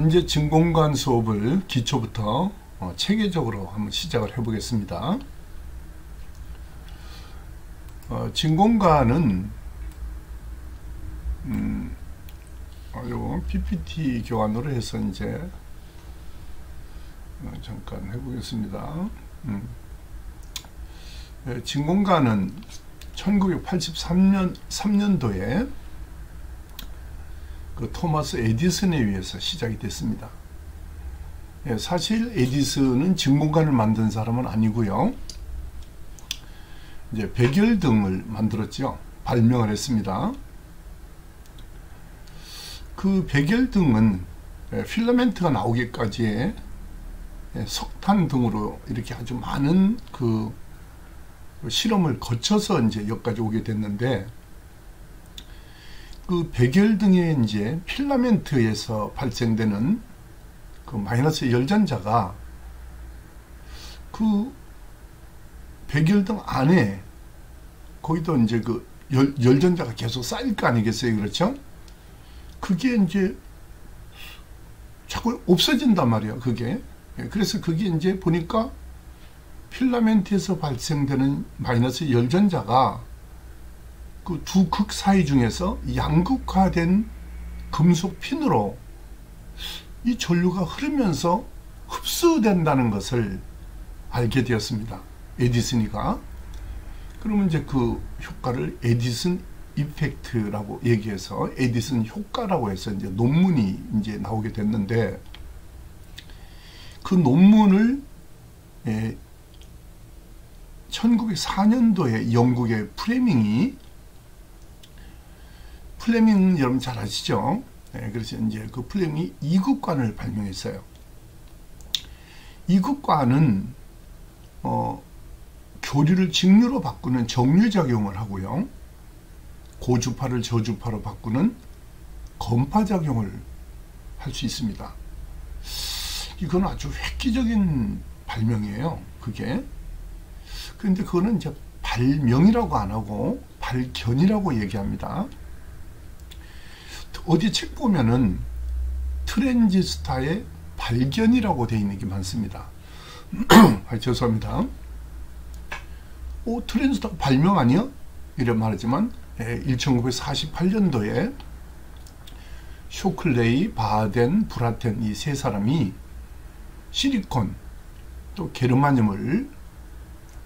이제 진공관 수업을 기초부터 체계적으로 한번 시작을 해 보겠습니다. 진공관은 요 PPT 교환으로 해서 이제 잠깐 해 보겠습니다. 진공관은 1983년도에 그 토마스 에디슨에 의해서 시작이 됐습니다. 사실 에디슨은 진공관을 만든 사람은 아니고요. 이제 백열등을 만들었죠. 발명을 했습니다. 그 백열등은 필라멘트가 나오기까지의 석탄 등으로 이렇게 아주 많은 그 실험을 거쳐서 이제 여기까지 오게 됐는데, 그 백열등의 이제 필라멘트에서 발생되는 그 마이너스 열전자가 그 백열등 안에 거기도 이제 그 열전자가 계속 쌓일 거 아니겠어요? 그렇죠? 그게 이제 자꾸 없어진단 말이에요. 그게. 그래서 그게 이제 보니까 필라멘트에서 발생되는 마이너스 열전자가 그 두 극 사이 중에서 양극화된 금속 핀으로 이 전류가 흐르면서 흡수된다는 것을 알게 되었습니다. 에디슨이가. 그러면 이제 그 효과를 에디슨 이펙트라고 얘기해서 에디슨 효과라고 해서 이제 논문이 이제 나오게 됐는데, 그 논문을 1904년도에 영국의 플레밍 여러분 잘 아시죠? 그래서 이제 그 플레밍이 이극관을 발명했어요. 이극관은 교류를 직류로 바꾸는 정류작용을 하고요, 고주파를 저주파로 바꾸는 건파작용을 할 수 있습니다. 이건 아주 획기적인 발명이에요, 그게. 그런데 그거는 이제 발명이라고 안 하고 발견이라고 얘기합니다. 어디 책 보면은 트랜지스타의 발견이라고 되어 있는 게 많습니다. 죄송합니다. 트랜지스타 발명 아니야? 이런 말하지만 1948년도에 쇼클레이, 바덴, 브라텐 이 세 사람이 실리콘 또 게르마늄을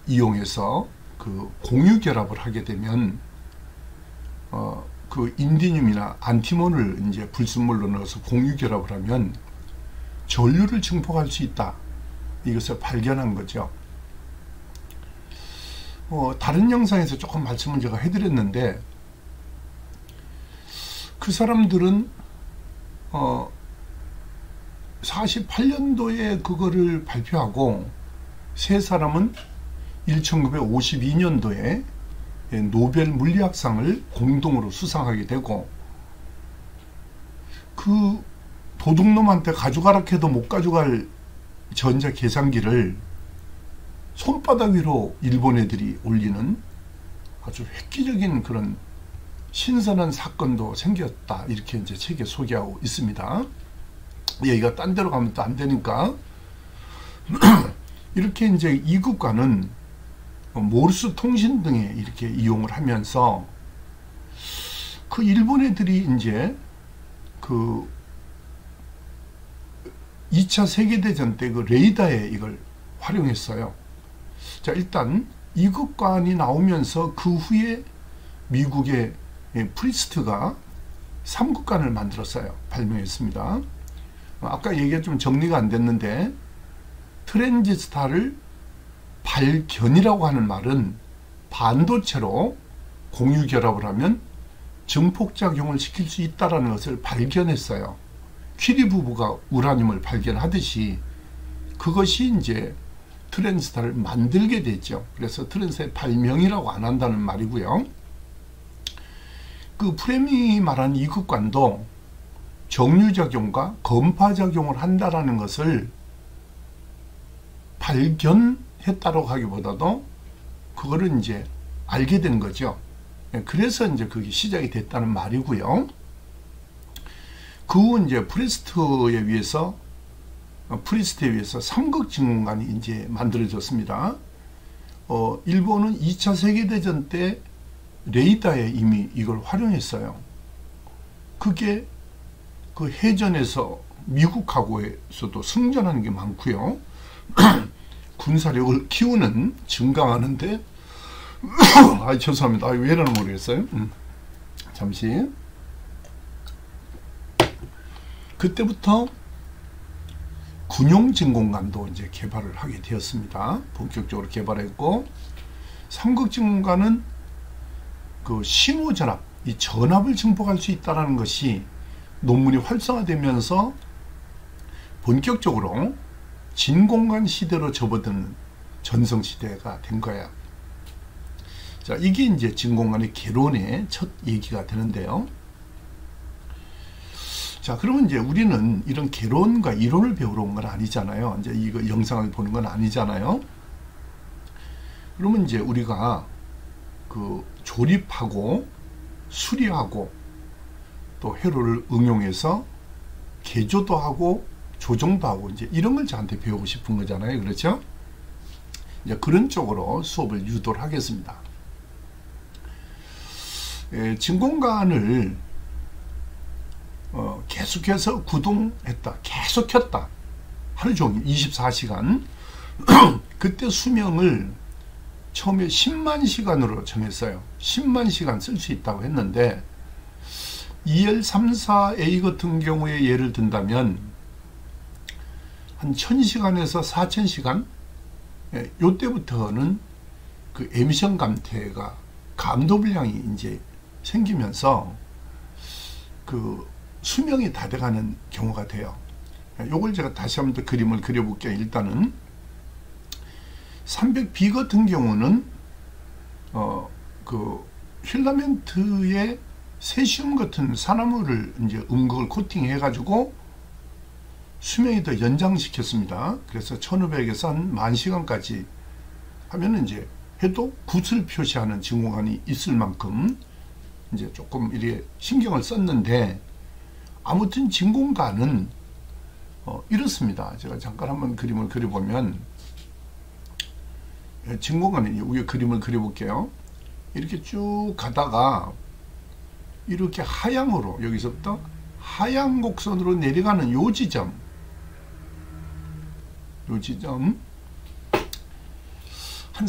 이용해서 그 공유 결합을 하게 되면 그 인디늄이나 안티몬을 이제 불순물로 넣어서 공유 결합을 하면 전류를 증폭할 수 있다. 이것을 발견한 거죠. 다른 영상에서 조금 말씀을 제가 해드렸는데, 그 사람들은 48년도에 그거를 발표하고, 세 사람은 1952년도에 노벨 물리학상을 공동으로 수상하게 되고, 그 도둑놈한테 가져가라 해도 못 가져갈 전자 계산기를 손바닥 위로 일본 애들이 올리는 아주 획기적인 그런 신선한 사건도 생겼다. 이렇게 이제 책에 소개하고 있습니다. 얘기가 딴 데로 가면 또 안 되니까. 이렇게 이제 이극관은 모르스 통신 등에 이렇게 이용을 하면서 그 일본 애들이 이제 그 2차 세계대전 때 그 레이더에 이걸 활용했어요. 자, 일단 이극관이 나오면서 그 후에 미국의 프리스트가 삼극관을 만들었어요. 발명했습니다. 아까 얘기가 좀 정리가 안 됐는데, 트랜지스타를 발견이라고 하는 말은 반도체로 공유 결합을 하면 증폭작용을 시킬 수 있다는 것을 발견했어요. 퀴리 부부가 우라늄을 발견하듯이 그것이 이제 트랜지스타를 만들게 됐죠. 그래서 트랜지스타의 발명이라고 안 한다는 말이고요. 그 프레밍이 말한 이극관도 정류작용과 건파작용을 한다라는 것을 발견했다고 하기보다도 그거를 이제 알게 된 거죠. 그래서 이제 그게 시작이 됐다는 말이고요. 그 후 이제 프리스트에 의해서 삼극진공관이 이제 만들어졌습니다. 일본은 2차 세계대전 때 레이더에 이미 이걸 활용했어요. 그게 그 해전에서 미국하고에서도 승전하는 게 많고요. 군사력을 키우는 증강하는데 죄송합니다. 왜 이러나 모르겠어요. 잠시. 그때부터 군용진공관도 이제 개발을 하게 되었습니다. 본격적으로 개발했고, 삼극진공관은 그 신호전압, 이 전압을 증폭할 수 있다는 것이 논문이 활성화되면서 본격적으로 진공관 시대로 접어드는 전성시대가 된 거야. 자, 이게 이제 진공관의 개론의 첫 얘기가 되는데요. 자, 그러면 이제 우리는 이런 개론과 이론을 배우러 온 건 아니잖아요. 이제 이거 영상을 보는 건 아니잖아요. 그러면 이제 우리가 그 조립하고 수리하고 또 회로를 응용해서 개조도 하고 조정도 하고 이제 이런 걸 저한테 배우고 싶은 거잖아요. 그렇죠? 이제 그런 쪽으로 수업을 유도를 하겠습니다. 진공관을 계속해서 구동했다. 계속 켰다. 하루 종일 24시간. 그때 수명을 처음에 10만 시간으로 정했어요. 10만 시간 쓸 수 있다고 했는데 EL34A 같은 경우에 예를 든다면 한 1000시간에서 4000시간? 요때부터는 그 에미션 감퇴가 감도 불량이 이제 생기면서 그 수명이 다 돼가는 경우가 돼요. 요걸 제가 다시 한번 더 그림을 그려볼게요. 일단은 300B 같은 경우는 그 필라멘트에 세슘 같은 산화물을 이제 음극을 코팅해 가지고 수명이 더 연장시켰습니다. 그래서 1500에서 한 10,000시간까지 하면은 이제 해도 굿을 표시하는 진공관이 있을 만큼 이제 조금 이렇게 신경을 썼는데, 아무튼 진공관은 이렇습니다. 제가 잠깐 한번 그림을 그려보면, 진공관은 위에 그림을 그려볼게요. 이렇게 쭉 가다가 이렇게 하향으로, 여기서부터 하향 곡선으로 내려가는 요 지점 한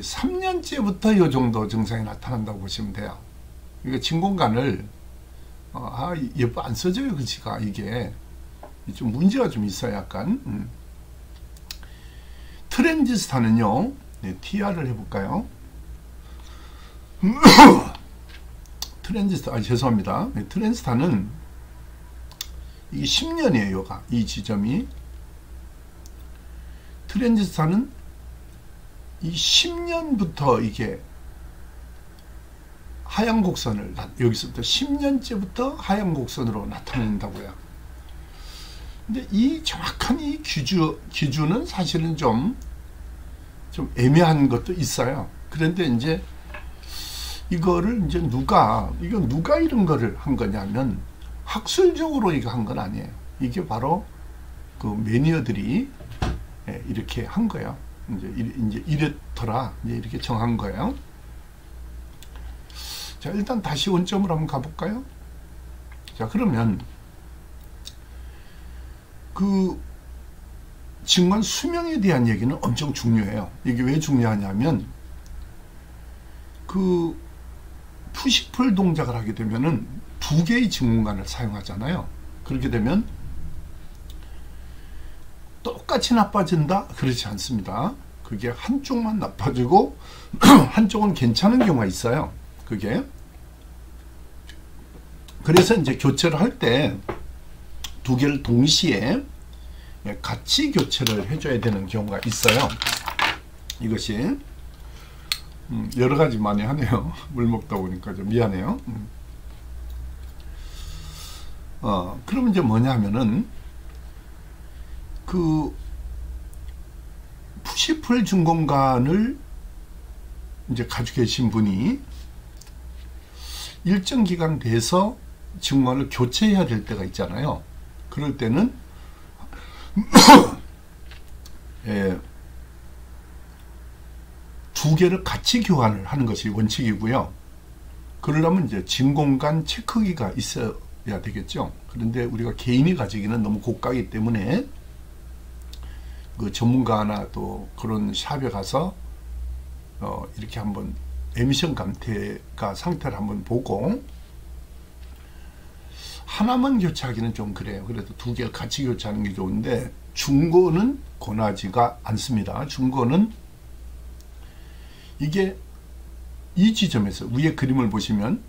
3년째부터 이 정도 증상이 나타난다고 보시면 돼요. 그러니까 진공관을 예뻐 안 써져요. 그치가 이게 좀 문제가 좀 있어요. 약간. 트랜지스타는요, 네, TR을 해볼까요? 트랜지스타, 죄송합니다. 네, 트랜지스타는 이게 10년이에요. 이 지점이. 트랜지스타는 이 10년부터 이게 하향 곡선을, 여기서부터 10년째부터 하향 곡선으로 나타낸다고요. 근데 이 정확한 이 기준은 사실은 좀 애매한 것도 있어요. 그런데 이제 이거를 이제 누가 이런 거를 한 거냐면, 학술적으로 이거 한 건 아니에요. 이게 바로 그 매니어들이 이렇게 한 거예요. 이제 이랬더라. 이제 이렇게 정한 거예요. 자, 일단 다시 원점으로 한번 가볼까요? 자, 그러면 그 진공관 수명에 대한 얘기는 엄청 중요해요. 이게 왜 중요하냐면, 그 푸시풀 동작을 하게 되면은 두 개의 진공관을 사용하잖아요. 그렇게 되면 똑같이 나빠진다? 그렇지 않습니다. 그게 한쪽만 나빠지고 한쪽은 괜찮은 경우가 있어요. 그게. 그래서 이제 교체를 할 때 두 개를 동시에 같이 교체를 해줘야 되는 경우가 있어요. 이것이 여러 가지 많이 하네요. 물 먹다 보니까 좀 미안해요. 그러면 이제 뭐냐 하면은, 그 푸시풀 진공관을 이제 가지고 계신 분이 일정 기간 돼서 증관을 교체해야 될 때가 있잖아요. 그럴 때는 예, 두 개를 같이 교환을 하는 것이 원칙이고요. 그러려면 이제 진공관 체크기가 있어야 되겠죠. 그런데 우리가 개인이 가지기는 너무 고가이기 때문에 그 전문가나 또 그런 샵에 가서 이렇게 한번 에미션 감퇴가 상태를 한번 보고, 하나만 교체하기는 좀 그래요. 그래도 두 개를 같이 교체하는 게 좋은데, 중고는 권하지가 않습니다. 중고는 이게 이 지점에서 위에 그림을 보시면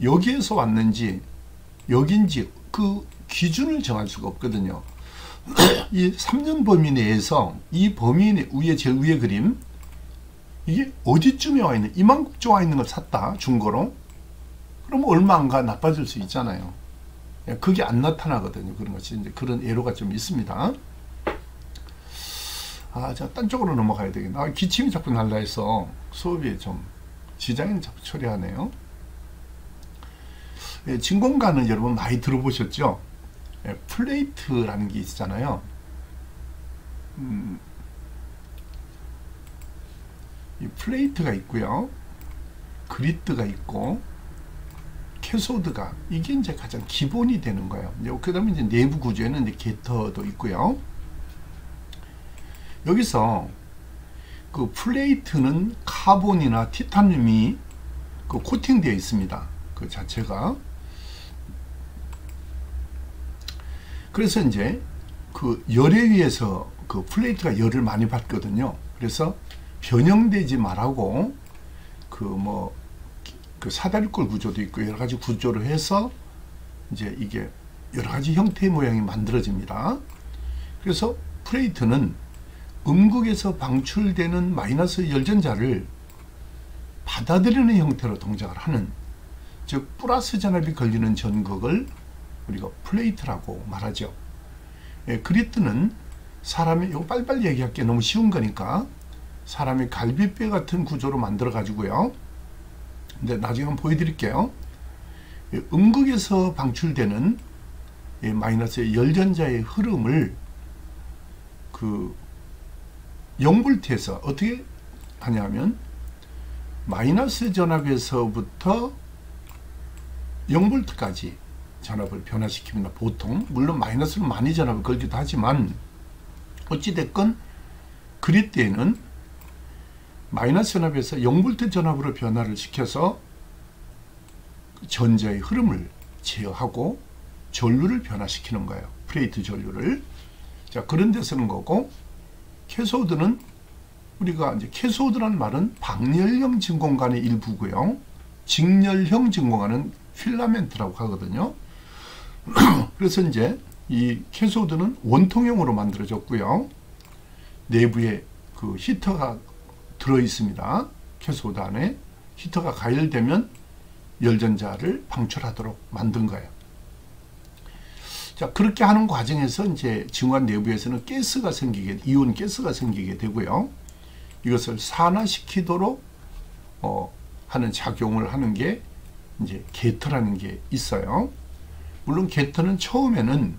여기에서 왔는지 여긴지 그 기준을 정할 수가 없거든요. 이 3년 범위 내에서 이 범위 내 위에 제일 위에 그림, 이게 어디쯤에 와 있는, 이만큼 와 있는 걸 샀다 중고로, 그러면 얼마 안 가 나빠질 수 있잖아요. 그게 안 나타나거든요. 그런 것이 이제 그런 애로가 좀 있습니다. 자, 딴 쪽으로 넘어가야 되겠네. 기침이 자꾸 날라 해서 수업에 좀 지장이 자꾸 처리하네요. 진공관은 여러분 많이 들어보셨죠? 플레이트라는 게 있잖아요. 이 플레이트가 있고요, 그리드가 있고, 캐소드가, 이게 이제 가장 기본이 되는 거예요. 그 다음에 이제 내부 구조에는 이제 게터도 있고요. 여기서 그 플레이트는 카본이나 티타늄이 그 코팅되어 있습니다. 그 자체가. 그래서 이제 그 열에 의해서 그 플레이트가 열을 많이 받거든요. 그래서 변형되지 말라고 그 사다리꼴 구조도 있고 여러 가지 구조를 해서 이제 이게 여러 가지 형태의 모양이 만들어집니다. 그래서 플레이트는 음극에서 방출되는 마이너스 열전자를 받아들이는 형태로 동작을 하는, 즉 플러스 전압이 걸리는 전극을 우리가 플레이트라고 말하죠. 그리드는 사람이, 이거 빨리빨리 얘기할게 너무 쉬운 거니까, 사람이 갈비뼈 같은 구조로 만들어 가지고요. 근데 나중에 한번 보여드릴게요. 음극에서 방출되는 마이너스의 열전자의 흐름을 그 0볼트에서 어떻게 하냐면, 마이너스 전압에서부터 0볼트까지 전압을 변화시킵니다. 보통 물론 마이너스는 많이 전압을 걸기도 하지만, 어찌됐건 그리드에는 마이너스 전압에서 0볼트 전압으로 변화를 시켜서 전자의 흐름을 제어하고 전류를 변화시키는 거예요. 플레이트 전류를. 자, 그런 데 쓰는 거고, 캐소드는 우리가 이제 캐소드라는 말은 방열형 진공관의 일부고요. 직열형 진공관은 필라멘트라고 하거든요. 그래서 이제 이 캐소드는 원통형으로 만들어졌고요. 내부에 그 히터가 들어 있습니다. 캐소드 안에 히터가 가열되면 열전자를 방출하도록 만든 거예요. 자, 그렇게 하는 과정에서 이제 진공관 내부에서는 가스가 생기게, 이온 가스가 생기게 되고요. 이것을 산화시키도록 하는 작용을 하는 게 이제 게터라는 게 있어요. 물론 게터는 처음에는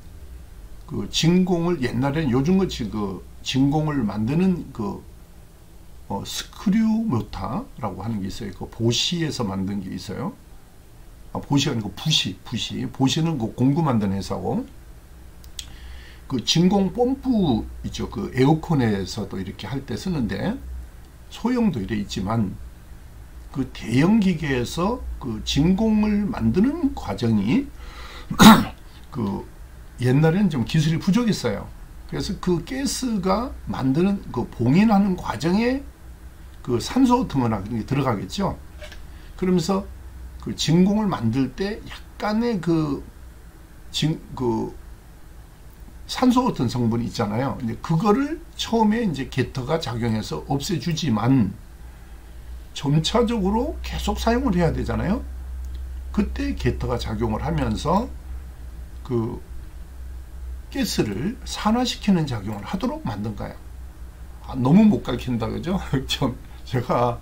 그 진공을, 옛날에는 요즘같이 그 진공을 만드는 그 스크류 모터라고 하는 게 있어요. 그 보시에서 만든 게 있어요. 보시가 아니고 보시는 그 공구 만드는 회사고, 그 진공 펌프 있죠. 그 에어컨에서도 이렇게 할 때 쓰는데, 소형도 이래 있지만 그 대형 기계에서 그 진공을 만드는 과정이 그 옛날에는 좀 기술이 부족했어요. 그래서 그 가스가 만드는 그 봉인하는 과정에 그 산소 등원하는 게 들어가겠죠. 그러면서 그 진공을 만들 때 약간의 그 산소 같은 성분이 있잖아요. 근데 그거를 처음에 이제 게터가 작용해서 없애주지만, 점차적으로 계속 사용을 해야 되잖아요. 그때 게터가 작용을 하면서 그 가스를 산화시키는 작용을 하도록 만든 거예요. 너무 못 가르친다, 그죠? 제가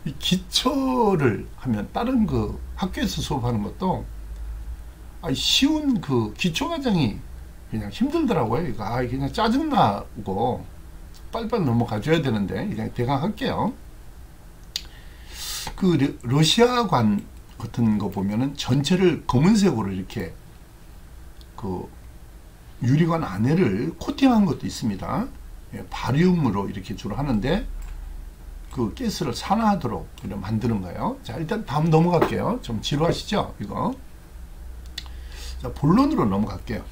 이 기초를 하면 다른 그 학교에서 수업하는 것도 쉬운 그 기초 과정이 그냥 힘들더라고요. 이거 그냥 짜증나고 빨리빨리 넘어가줘야 되는데 그냥 대강 할게요. 그 러시아관 같은 거 보면은 전체를 검은색으로 이렇게 그 유리관 안에를 코팅한 것도 있습니다. 바리움으로 이렇게 주로 하는데 그 가스를 산화하도록 이렇게 만드는 거예요. 자, 일단 다음 넘어갈게요. 좀 지루하시죠? 이거. 자, 본론으로 넘어갈게요.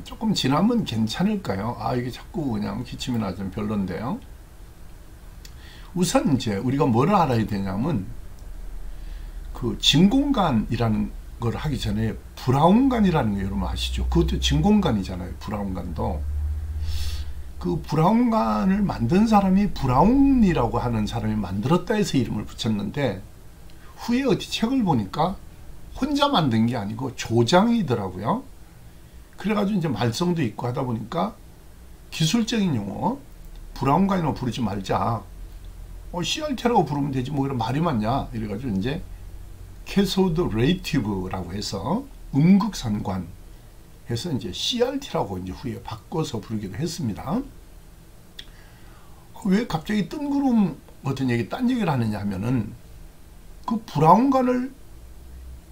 조금 지나면 괜찮을까요? 이게 자꾸 그냥 기침이 나좀 별론데요. 우선 이제 우리가 뭘 알아야 되냐면 그 진공관이라는 걸 하기 전에 브라운관이라는 거 여러분 아시죠? 그것도 진공관이잖아요. 브라운관도. 그 브라운관을 만든 사람이 브라운이라고 하는 사람이 만들었다 해서 이름을 붙였는데 후에 어디 책을 보니까 혼자 만든 게 아니고 조장이더라고요. 그래가지고 이제 말썽도 있고 하다 보니까 기술적인 용어 브라운관이라고 부르지 말자. CRT라고 부르면 되지 뭐 이런 말이 많냐 이래가지고 이제 캐소드 레이티브라고 해서 음극산관 해서 이제 CRT라고 이제 후에 바꿔서 부르기도 했습니다. 왜 갑자기 뜬구름 같은 얘기 딴 얘기를 하느냐 하면은 그 브라운관을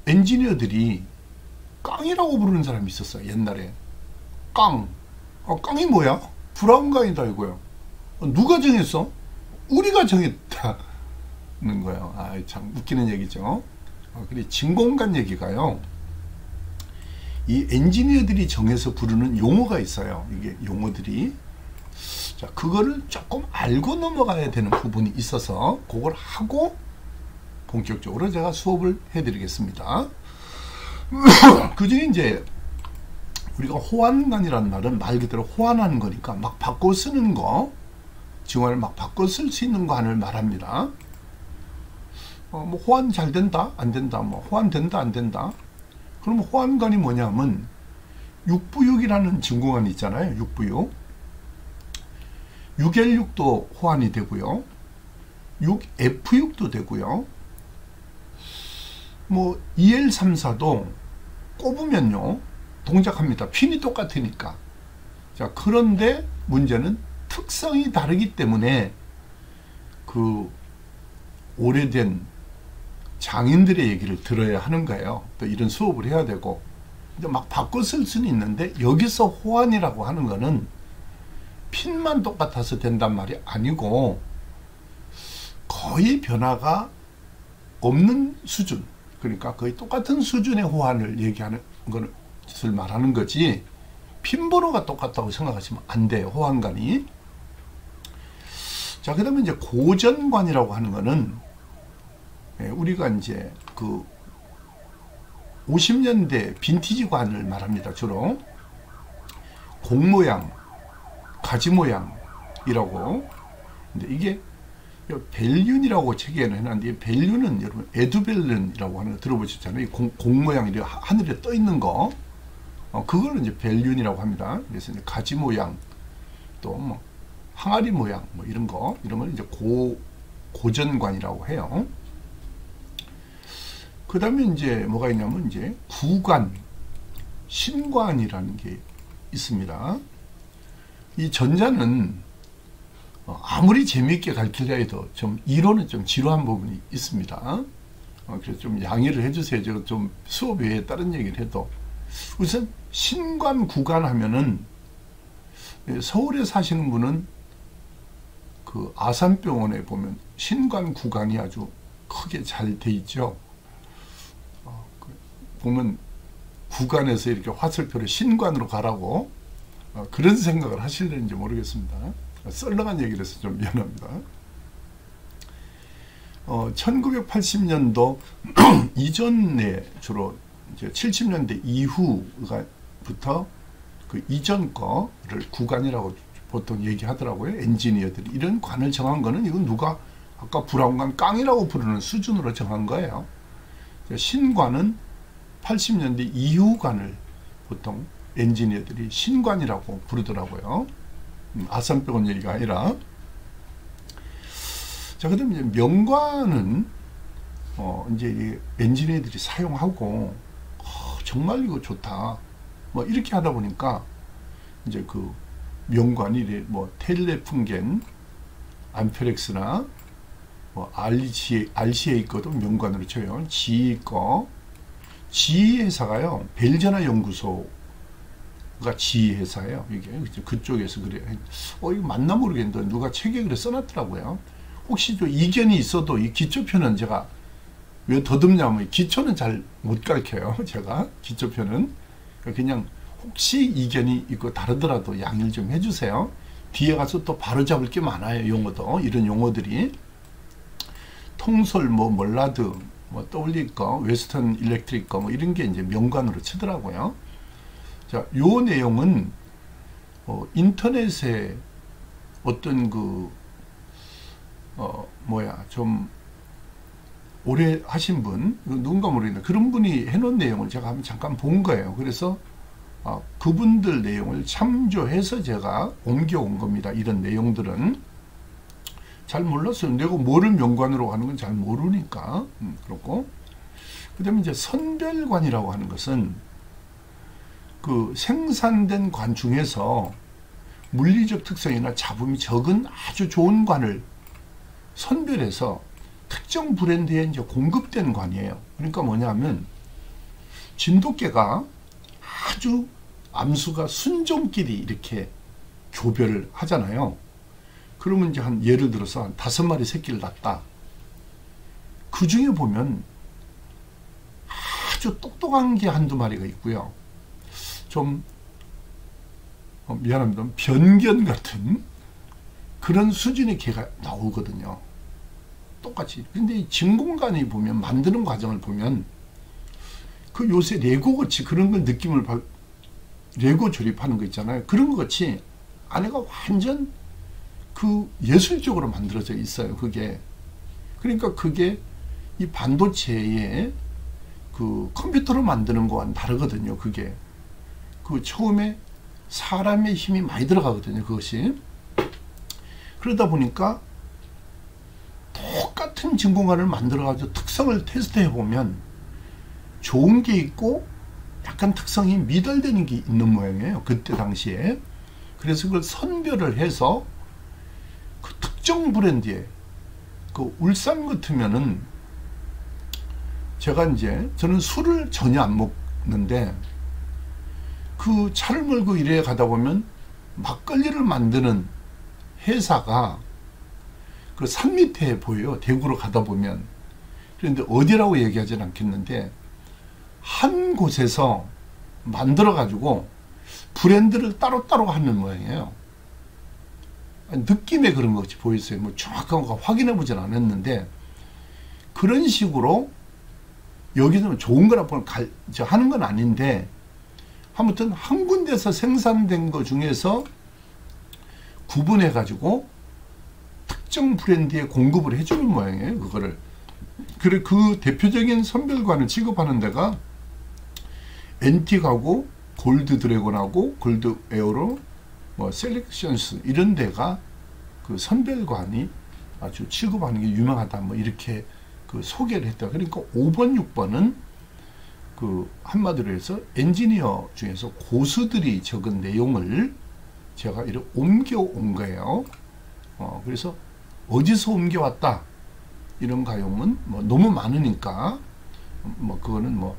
엔지니어들이 깡이라고 부르는 사람이 있었어요. 옛날에 깡. 깡이 뭐야? 브라운관이다 이거야. 누가 정했어? 우리가 정했다는 거예요. 참 웃기는 얘기죠. 그리고 진공관 얘기가요. 이 엔지니어들이 정해서 부르는 용어가 있어요. 이게 용어들이. 자, 그거를 조금 알고 넘어가야 되는 부분이 있어서 그걸 하고 본격적으로 제가 수업을 해드리겠습니다. 그 중에 이제 우리가 호환관이라는 말은 말 그대로 호환하는 거니까 막 바꿔 쓰는 거, 증화를 막 바꿔 쓸 수 있는 관을 말합니다. 뭐 호환 잘 된다, 안 된다, 뭐 호환 된다, 안 된다. 그럼 호환관이 뭐냐면 6부육이라는 진공관이 있잖아요. 6부육. 6L6도 호환이 되고요. 6F6도 되고요. 뭐 2L34도 꼽으면요 동작합니다. 핀이 똑같으니까. 자, 그런데 문제는 특성이 다르기 때문에 그 오래된 장인들의 얘기를 들어야 하는 거예요. 또 이런 수업을 해야 되고 이제 막 바꿔 쓸 수는 있는데 여기서 호환이라고 하는 거는 핀만 똑같아서 된단 말이 아니고 거의 변화가 없는 수준, 그러니까 거의 똑같은 수준의 호환을 얘기하는 것을 말하는 거지 핀 번호가 똑같다고 생각하시면 안 돼요. 호환관이. 자, 그 다음에 이제 고전관이라고 하는 거는 우리가 이제 그 50년대 빈티지 관을 말합니다. 주로 공 모양, 가지 모양이라고. 근데 이게 벨륜이라고 책에는 해놨는데 벨륜은 여러분 에두벨룬이라고 하는 거 들어보셨잖아요. 공 모양 이렇게 하늘에 떠 있는 거. 그걸 이제 벨륜이라고 합니다. 그래서 이제 가지 모양, 또 뭐 항아리 모양, 뭐 이런 거, 이런 걸 이제 고전관이라고 해요. 그 다음에 이제 뭐가 있냐면 이제 구관, 신관이라는 게 있습니다. 이 전자는 아무리 재미있게 가르치려 해도 좀 이론은 좀 지루한 부분이 있습니다. 그래서 좀 양해를 해주세요. 제가 좀 수업 외에 다른 얘기를 해도. 우선 신관, 구관 하면은 서울에 사시는 분은 그 아산병원에 보면 신관, 구관이 아주 크게 잘 돼 있죠. 보면 구간에서 이렇게 화살표를 신관으로 가라고 그런 생각을 하실는지 모르겠습니다. 썰렁한 얘기를 해서 좀 미안합니다. 1980년도 이전에 주로 이제 70년대 이후부터 그 이전 거를 구간이라고 보통 얘기하더라고요. 엔지니어들이. 이런 관을 정한 거는 이건 누가 아까 브라운관 깡이라고 부르는 수준으로 정한 거예요. 신관은 80년대 이후 관을 보통 엔지니어들이 신관이라고 부르더라고요. 아산병원 얘기가 아니라. 자, 그다음 이제 명관은 이제 이 엔지니어들이 사용하고 정말 이거 좋다. 뭐 이렇게 하다 보니까 이제 그 명관이 뭐 텔레풍겐, 암페렉스나 뭐 RCA 거도 명관으로 쳐요. GE 거. GE 회사가요. 벨전화 연구소가 GE 회사예요. 이게 그쪽에서 그래요. 이거 맞나 모르겠는데 누가 책에 그래 써놨더라고요. 혹시 좀 이견이 있어도 이 기초편은 제가 왜 더듬냐면 기초는 잘 못 가르쳐요. 제가 기초편은 그냥 혹시 이견이 있고 다르더라도 양해를 좀 해주세요. 뒤에 가서 또 바로잡을 게 많아요. 용어도 이런 용어들이 통솔 뭐 몰라드 뭐 떠올릴 거 웨스턴 일렉트릭 거 뭐 이런 게 이제 명관으로 치더라고요. 자, 요 내용은 인터넷에 어떤 좀 오래 하신 분, 누군가 모르겠는데 그런 분이 해놓은 내용을 제가 한번 잠깐 본 거예요. 그래서 그분들 내용을 참조해서 제가 옮겨온 겁니다. 이런 내용들은 잘 몰랐어요. 내가 뭐를 명관으로 하는 건 잘 모르니까. 그렇고 그 다음에 이제 선별관이라고 하는 것은 그 생산된 관 중에서 물리적 특성이나 잡음이 적은 아주 좋은 관을 선별해서 특정 브랜드에 이제 공급된 관이에요. 그러니까 뭐냐면 진돗개가 아주 암수가 순종끼리 이렇게 교배를 하잖아요. 그러면 이제 예를 들어서 한 5마리 새끼를 낳았다. 그 중에 보면 아주 똑똑한 게 한두 마리가 있고요. 좀 미안합니다. 변견 같은 그런 수준의 개가 나오거든요. 똑같이. 근데 이 진공관이 보면 만드는 과정을 보면 그 요새 레고 같이 그런 걸 느낌을 레고 조립하는 거 있잖아요. 그런 것 같이 안에가 완전 그 예술적으로 만들어져 있어요. 그게. 그러니까 그게 이 반도체의 그 컴퓨터로 만드는 거와는 다르거든요. 그게. 그 처음에 사람의 힘이 많이 들어가거든요. 그것이. 그러다 보니까 똑같은 진공관을 만들어가지고 특성을 테스트해 보면 좋은 게 있고 약간 특성이 미달되는 게 있는 모양이에요. 그때 당시에. 그래서 그걸 선별을 해서 그 특정 브랜드에 그 울산 같으면은 제가 이제 저는 술을 전혀 안 먹는데 그 차를 몰고 이래 가다 보면 막걸리를 만드는 회사가 그 산 밑에 보여요. 대구로 가다 보면. 그런데 어디라고 얘기하진 않겠는데 한 곳에서 만들어 가지고 브랜드를 따로따로 하는 모양이에요. 느낌에 그런 것 같이 보였어요. 뭐 정확한 거 확인해 보진 않았는데 그런 식으로 여기서는 좋은 거라 하는 건 아닌데 아무튼 한 군데서 생산된 것 중에서 구분해 가지고 특정 브랜드에 공급을 해주는 모양이에요. 그거를. 그래 그 대표적인 선별관을 취급하는 데가 엔틱하고 골드 드래곤하고 골드 에어로 뭐 셀렉션스 이런 데가 그 선별관이 아주 취급하는 게 유명하다 뭐 이렇게 그 소개를 했다. 그러니까 5번 6번은 그 한마디로 해서 엔지니어 중에서 고수들이 적은 내용을 제가 이렇게 옮겨온 거예요. 그래서 어디서 옮겨왔다 이런 가용은 뭐 너무 많으니까 뭐 그거는 뭐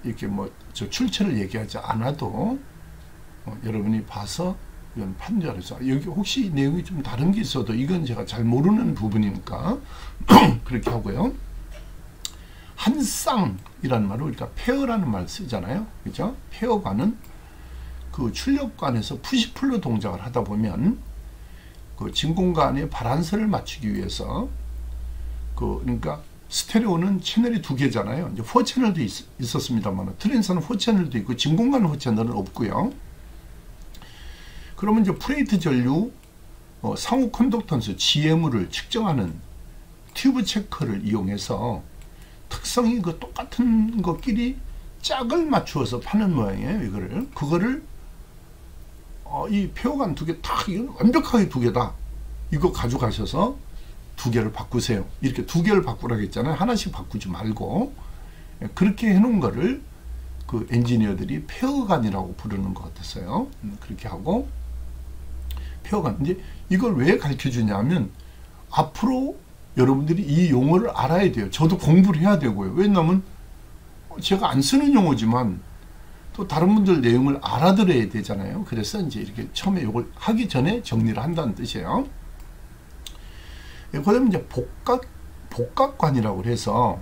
이렇게 뭐 저 출처를 얘기하지 않아도 여러분이 봐서 이건 판단해서 여기 혹시 내용이 좀 다른 게 있어도 이건 제가 잘 모르는 부분이니까 그렇게 하고요. 한 쌍이라는 말을 우리가 페어라는 말 쓰잖아요. 그죠? 페어관은 그 출력관에서 푸시풀로 동작을 하다 보면 그 진공관의 바란스를 맞추기 위해서 그러니까 스테레오는 채널이 2개잖아요. 이제 4채널도 있었습니다만 트랜스는 4채널도 있고 진공관은 4채널은 없고요. 그러면 이제 플레이트 전류 상호 컨덕턴스 GM을 측정하는 튜브 체커를 이용해서 특성이 그 똑같은 것끼리 짝을 맞추어서 파는 모양이에요. 이거를 그거를 이 페어관 2개 딱 이건 완벽하게 2개다. 이거 가져가셔서 두 개를 바꾸세요. 이렇게 두 개를 바꾸라고 했잖아요. 하나씩 바꾸지 말고. 그렇게 해놓은 거를 그 엔지니어들이 폐허관이라고 부르는 것 같았어요. 그렇게 하고, 폐허관. 이제 이걸 왜 가르쳐 주냐면, 앞으로 여러분들이 이 용어를 알아야 돼요. 저도 공부를 해야 되고요. 왜냐하면 제가 안 쓰는 용어지만 또 다른 분들 내용을 알아들어야 되잖아요. 그래서 이제 이렇게 처음에 이걸 하기 전에 정리를 한다는 뜻이에요. 그 다음에 이제 복각관이라고 해서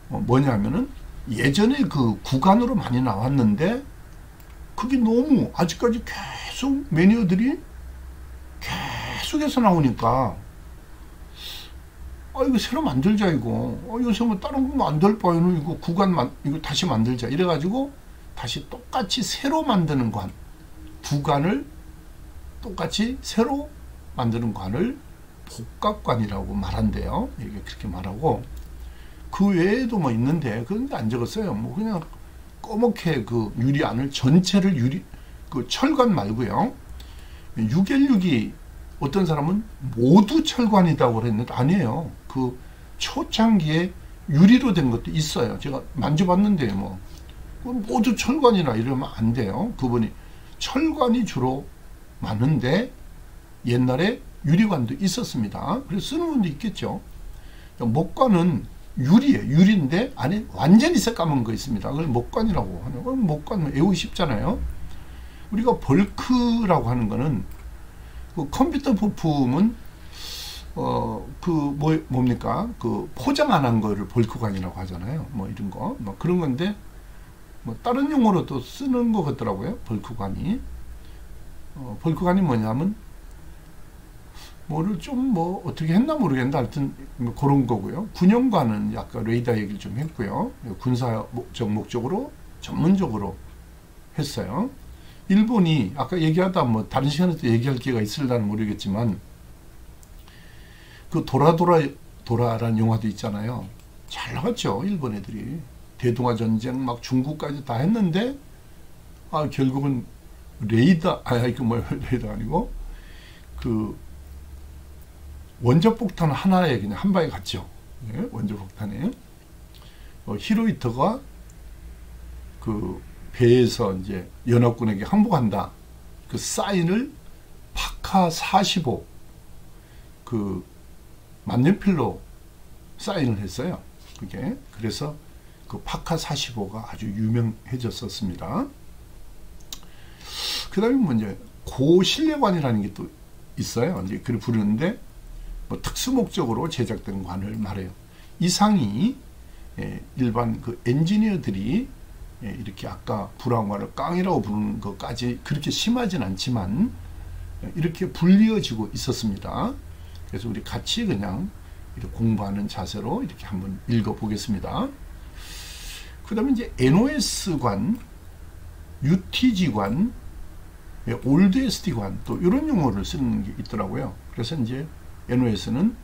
뭐냐면은 예전에 그 구간으로 많이 나왔는데 그게 너무 아직까지 계속 매니어들이 계속해서 나오니까 이거 새로 만들자 이거. 요새 뭐 다른 거 만들 바에는 이거 이거 다시 만들자. 이래가지고 다시 똑같이 새로 만드는 관, 구간을 똑같이 새로 만드는 관을 복각관이라고 말한대요. 이게 그렇게 말하고, 그 외에도 뭐 있는데 그런데 안 적었어요. 뭐 그냥 꺼멓게 그 유리 안을 전체를 그 철관 말고요. 6L6이 어떤 사람은 모두 철관이라고 그랬는데 아니에요. 그 초창기에 유리로 된 것도 있어요. 제가 만져봤는데 뭐 모두 철관이라 이러면 안 돼요. 그분이 철관이 주로 많은데 옛날에 유리관도 있었습니다. 그래서 쓰는 분도 있겠죠. 목관은 유리예요. 유리인데 안에 완전히 새까만 거 있습니다. 그걸 목관이라고 하는 거. 목관 외우기 쉽잖아요. 우리가 벌크라고 하는 거는 그 컴퓨터 부품은 뭡니까? 그 포장 안 한 거를 벌크관이라고 하잖아요. 뭐 이런 거. 뭐 그런 건데 뭐 다른 용어로도 쓰는 것 같더라고요. 벌크관이. 벌크관이 뭐냐면 뭐를 좀 뭐 어떻게 했나 모르겠는데 하여튼 뭐 그런 거고요. 군용관은 아까 레이더 얘기를 좀 했고요. 군사 목적으로 전문적으로 했어요. 일본이 아까 얘기하다 뭐 다른 시간에도 얘기할 기회가 있을려나 모르겠지만 그 도라라는 영화도 있잖아요. 잘 나갔죠. 일본 애들이. 대동아 전쟁 막 중국까지 다 했는데 결국은 레이더 레이더 아니고 그 원자폭탄 하나에 그냥 한 방에 갔죠. 예, 원자폭탄에. 히로히토가 그 배에서 이제 연합군에게 항복한다. 그 사인을 파카 45 그 만년필로 사인을 했어요. 그게. 그래서 그 파카 45가 아주 유명해졌었습니다. 그 다음에 뭐 이제 고실내관이라는 게 또 있어요. 이제 그걸 부르는데 뭐 특수 목적으로 제작된 관을 말해요. 이상이 일반 그 엔지니어들이 이렇게 아까 불황관을 깡이라고 부르는 것까지 그렇게 심하진 않지만 이렇게 불리어지고 있었습니다. 그래서 우리 같이 그냥 이렇게 공부하는 자세로 이렇게 한번 읽어보겠습니다. 그 다음에 이제 NOS관, UTG관, 올드 SD관 또 이런 용어를 쓰는 게 있더라고요. 그래서 이제 NOS는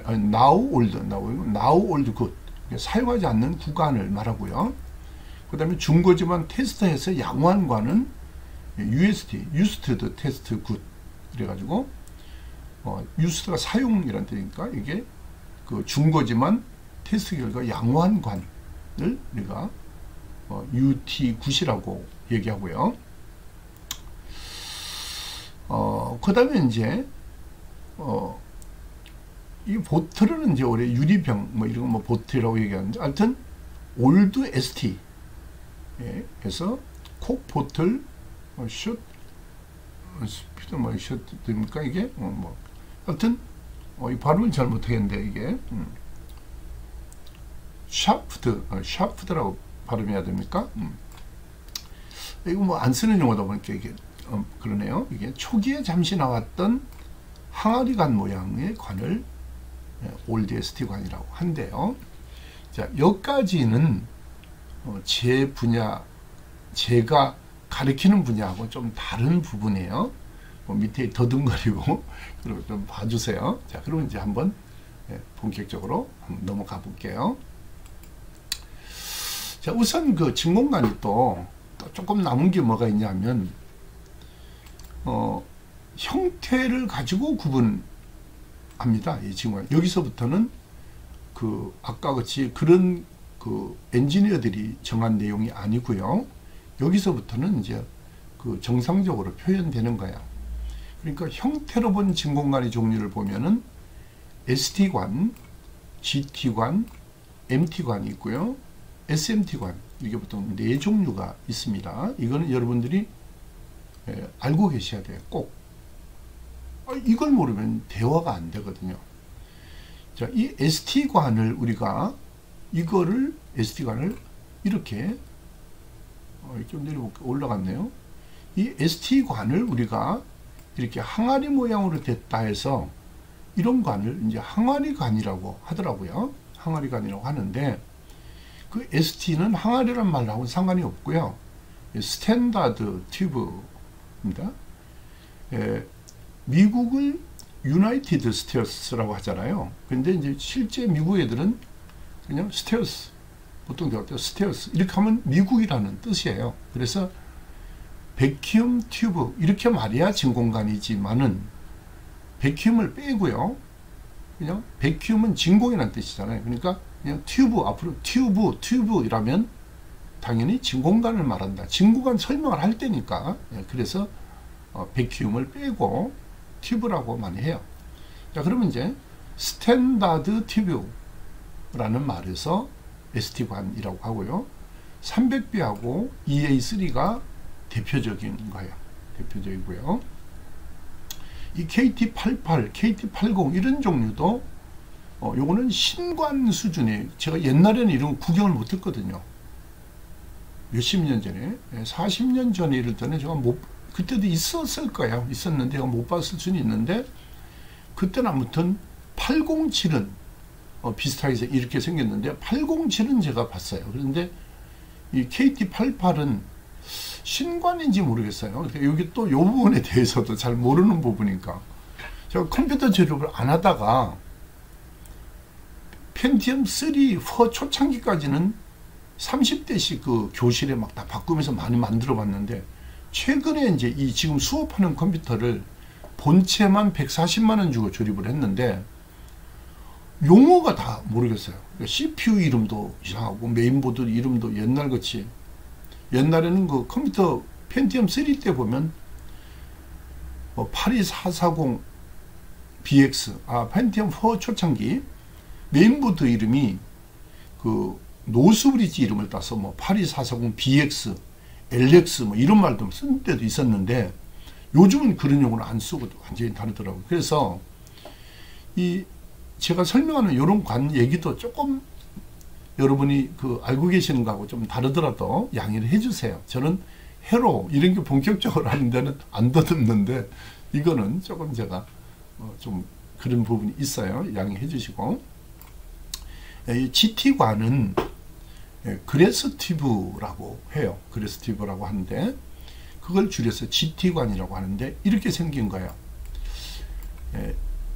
now old good 사용하지 않는 구간을 말하고요. 그 다음에 중고지만 테스트해서 양호한 관은 UST used test good 그래가지고 used가 사용이란 뜻이니까 이게 그 중고지만 테스트 결과 양호한 관을 우리가 UT9이라고 얘기하고요. 그 다음에 이제, 이 보틀은 이제 올해 유리병, 뭐 이런 거 뭐 보틀이라고 얘기하는데, 하여튼, 올드 ST. 예, 그래서, 콕 보틀, 슛, 스피드, 뭐, 슛, 됩니까, 이게? 뭐. 하여튼, 이 발음을 잘 못하겠는데, 이게. 샤프트라고 발음해야 됩니까? 이거 뭐 안 쓰는 용어다 보니까 이게 그러네요. 이게 초기에 잠시 나왔던 항아리관 모양의 관을 올드 ST 관이라고 한대요. 자, 여기까지는 제 분야, 제가 가르치는 분야하고 좀 다른 부분이에요. 밑에 더듬거리고 그리고 좀 봐주세요. 자, 그러면 이제 한번 본격적으로 한번 넘어가 볼게요. 자, 우선 그 진공관이 또 조금 남은 게 뭐가 있냐면 형태를 가지고 구분합니다. 이 친구가. 여기서부터는 그 아까 같이 그런 그 엔지니어들이 정한 내용이 아니고요. 여기서부터는 이제 그 정상적으로 표현되는 거야. 그러니까 형태로 본 진공관의 종류를 보면은 ST관, GT관, MT관이 있고요. SMT관, 이게 보통 4종류가 있습니다. 이거는 여러분들이 알고 계셔야 돼요. 꼭. 이걸 모르면 대화가 안 되거든요. 자, 이 ST관을 우리가 이거를 ST관을 이렇게 좀 내려볼게요. 올라갔네요. 이 ST관을 우리가 이렇게 항아리 모양으로 됐다 해서 이런 관을 이제 항아리관이라고 하더라고요. 항아리관이라고 하는데 그 ST는 항아리란 말하고는 상관이 없고요. 스탠다드 튜브입니다. 미국을 유나이티드 스테어스라고 하잖아요. 근데 이제 실제 미국 애들은 그냥 스테어스, 보통 대화 때 스테어스 이렇게 하면 미국이라는 뜻이에요. 그래서 베큐움 튜브 이렇게 말해야 진공관이지만은 베큐움을 빼고요. 그냥 베큐움은 진공이라는 뜻이잖아요. 그러니까 그냥 튜브 앞으로 튜브 이라면 당연히 진공관을 말한다. 진공관 설명을 할 때니까. 그래서 베큐움을 빼고 튜브라고 많이 해요. 자, 그러면 이제 스탠다드 튜브라는 말에서 ST관이라고 하고요. 300B하고 EA3가 대표적인 거예요. 대표적이고요. 이 KT88, KT80 이런 종류도 요거는 신관 수준이에요. 제가 옛날에는 이런 거 구경을 못 했거든요. 몇십 년 전에, 40년 전에 이럴 때는 제가 그때도 있었을 거예요. 있었는데 제가 못 봤을 수는 있는데 그때는 아무튼 807은 비슷하게 이렇게 생겼는데 807은 제가 봤어요. 그런데 이 KT88은 신관인지 모르겠어요. 여기 또 이 부분에 대해서도 잘 모르는 부분이니까 제가 컴퓨터 제조를 안 하다가 펜티엄 3, 4 초창기까지는 30대씩 그 교실에 막 다 바꾸면서 많이 만들어 봤는데 최근에 이제 이 지금 수업하는 컴퓨터를 본체만 140만원 주고 조립을 했는데 용어가 다 모르겠어요. CPU 이름도 이상하고 메인보드 이름도 옛날같이, 옛날에는 그 컴퓨터 펜티엄 3 때 보면 82440BX 펜티엄 4 초창기 메인보드 이름이 그 노스브리지 이름을 따서 82440BX LX 이런 말도 쓴 때도 있었는데 요즘은 그런 용어를 안 쓰고 완전히 다르더라고요. 그래서 이 제가 설명하는 이런 관 얘기도 조금 여러분이 그 알고 계시는 거하고 좀 다르더라도 양해를 해주세요. 저는 회로 이런 게 본격적으로 하는 데는 안 더듬는데 이거는 조금 제가 좀 그런 부분이 있어요. 양해해 주시고, 이 GT관은 그레스 튜브라고 해요. 그레스 튜브라고 하는데 그걸 줄여서 GT관이라고 하는데 이렇게 생긴 거예요.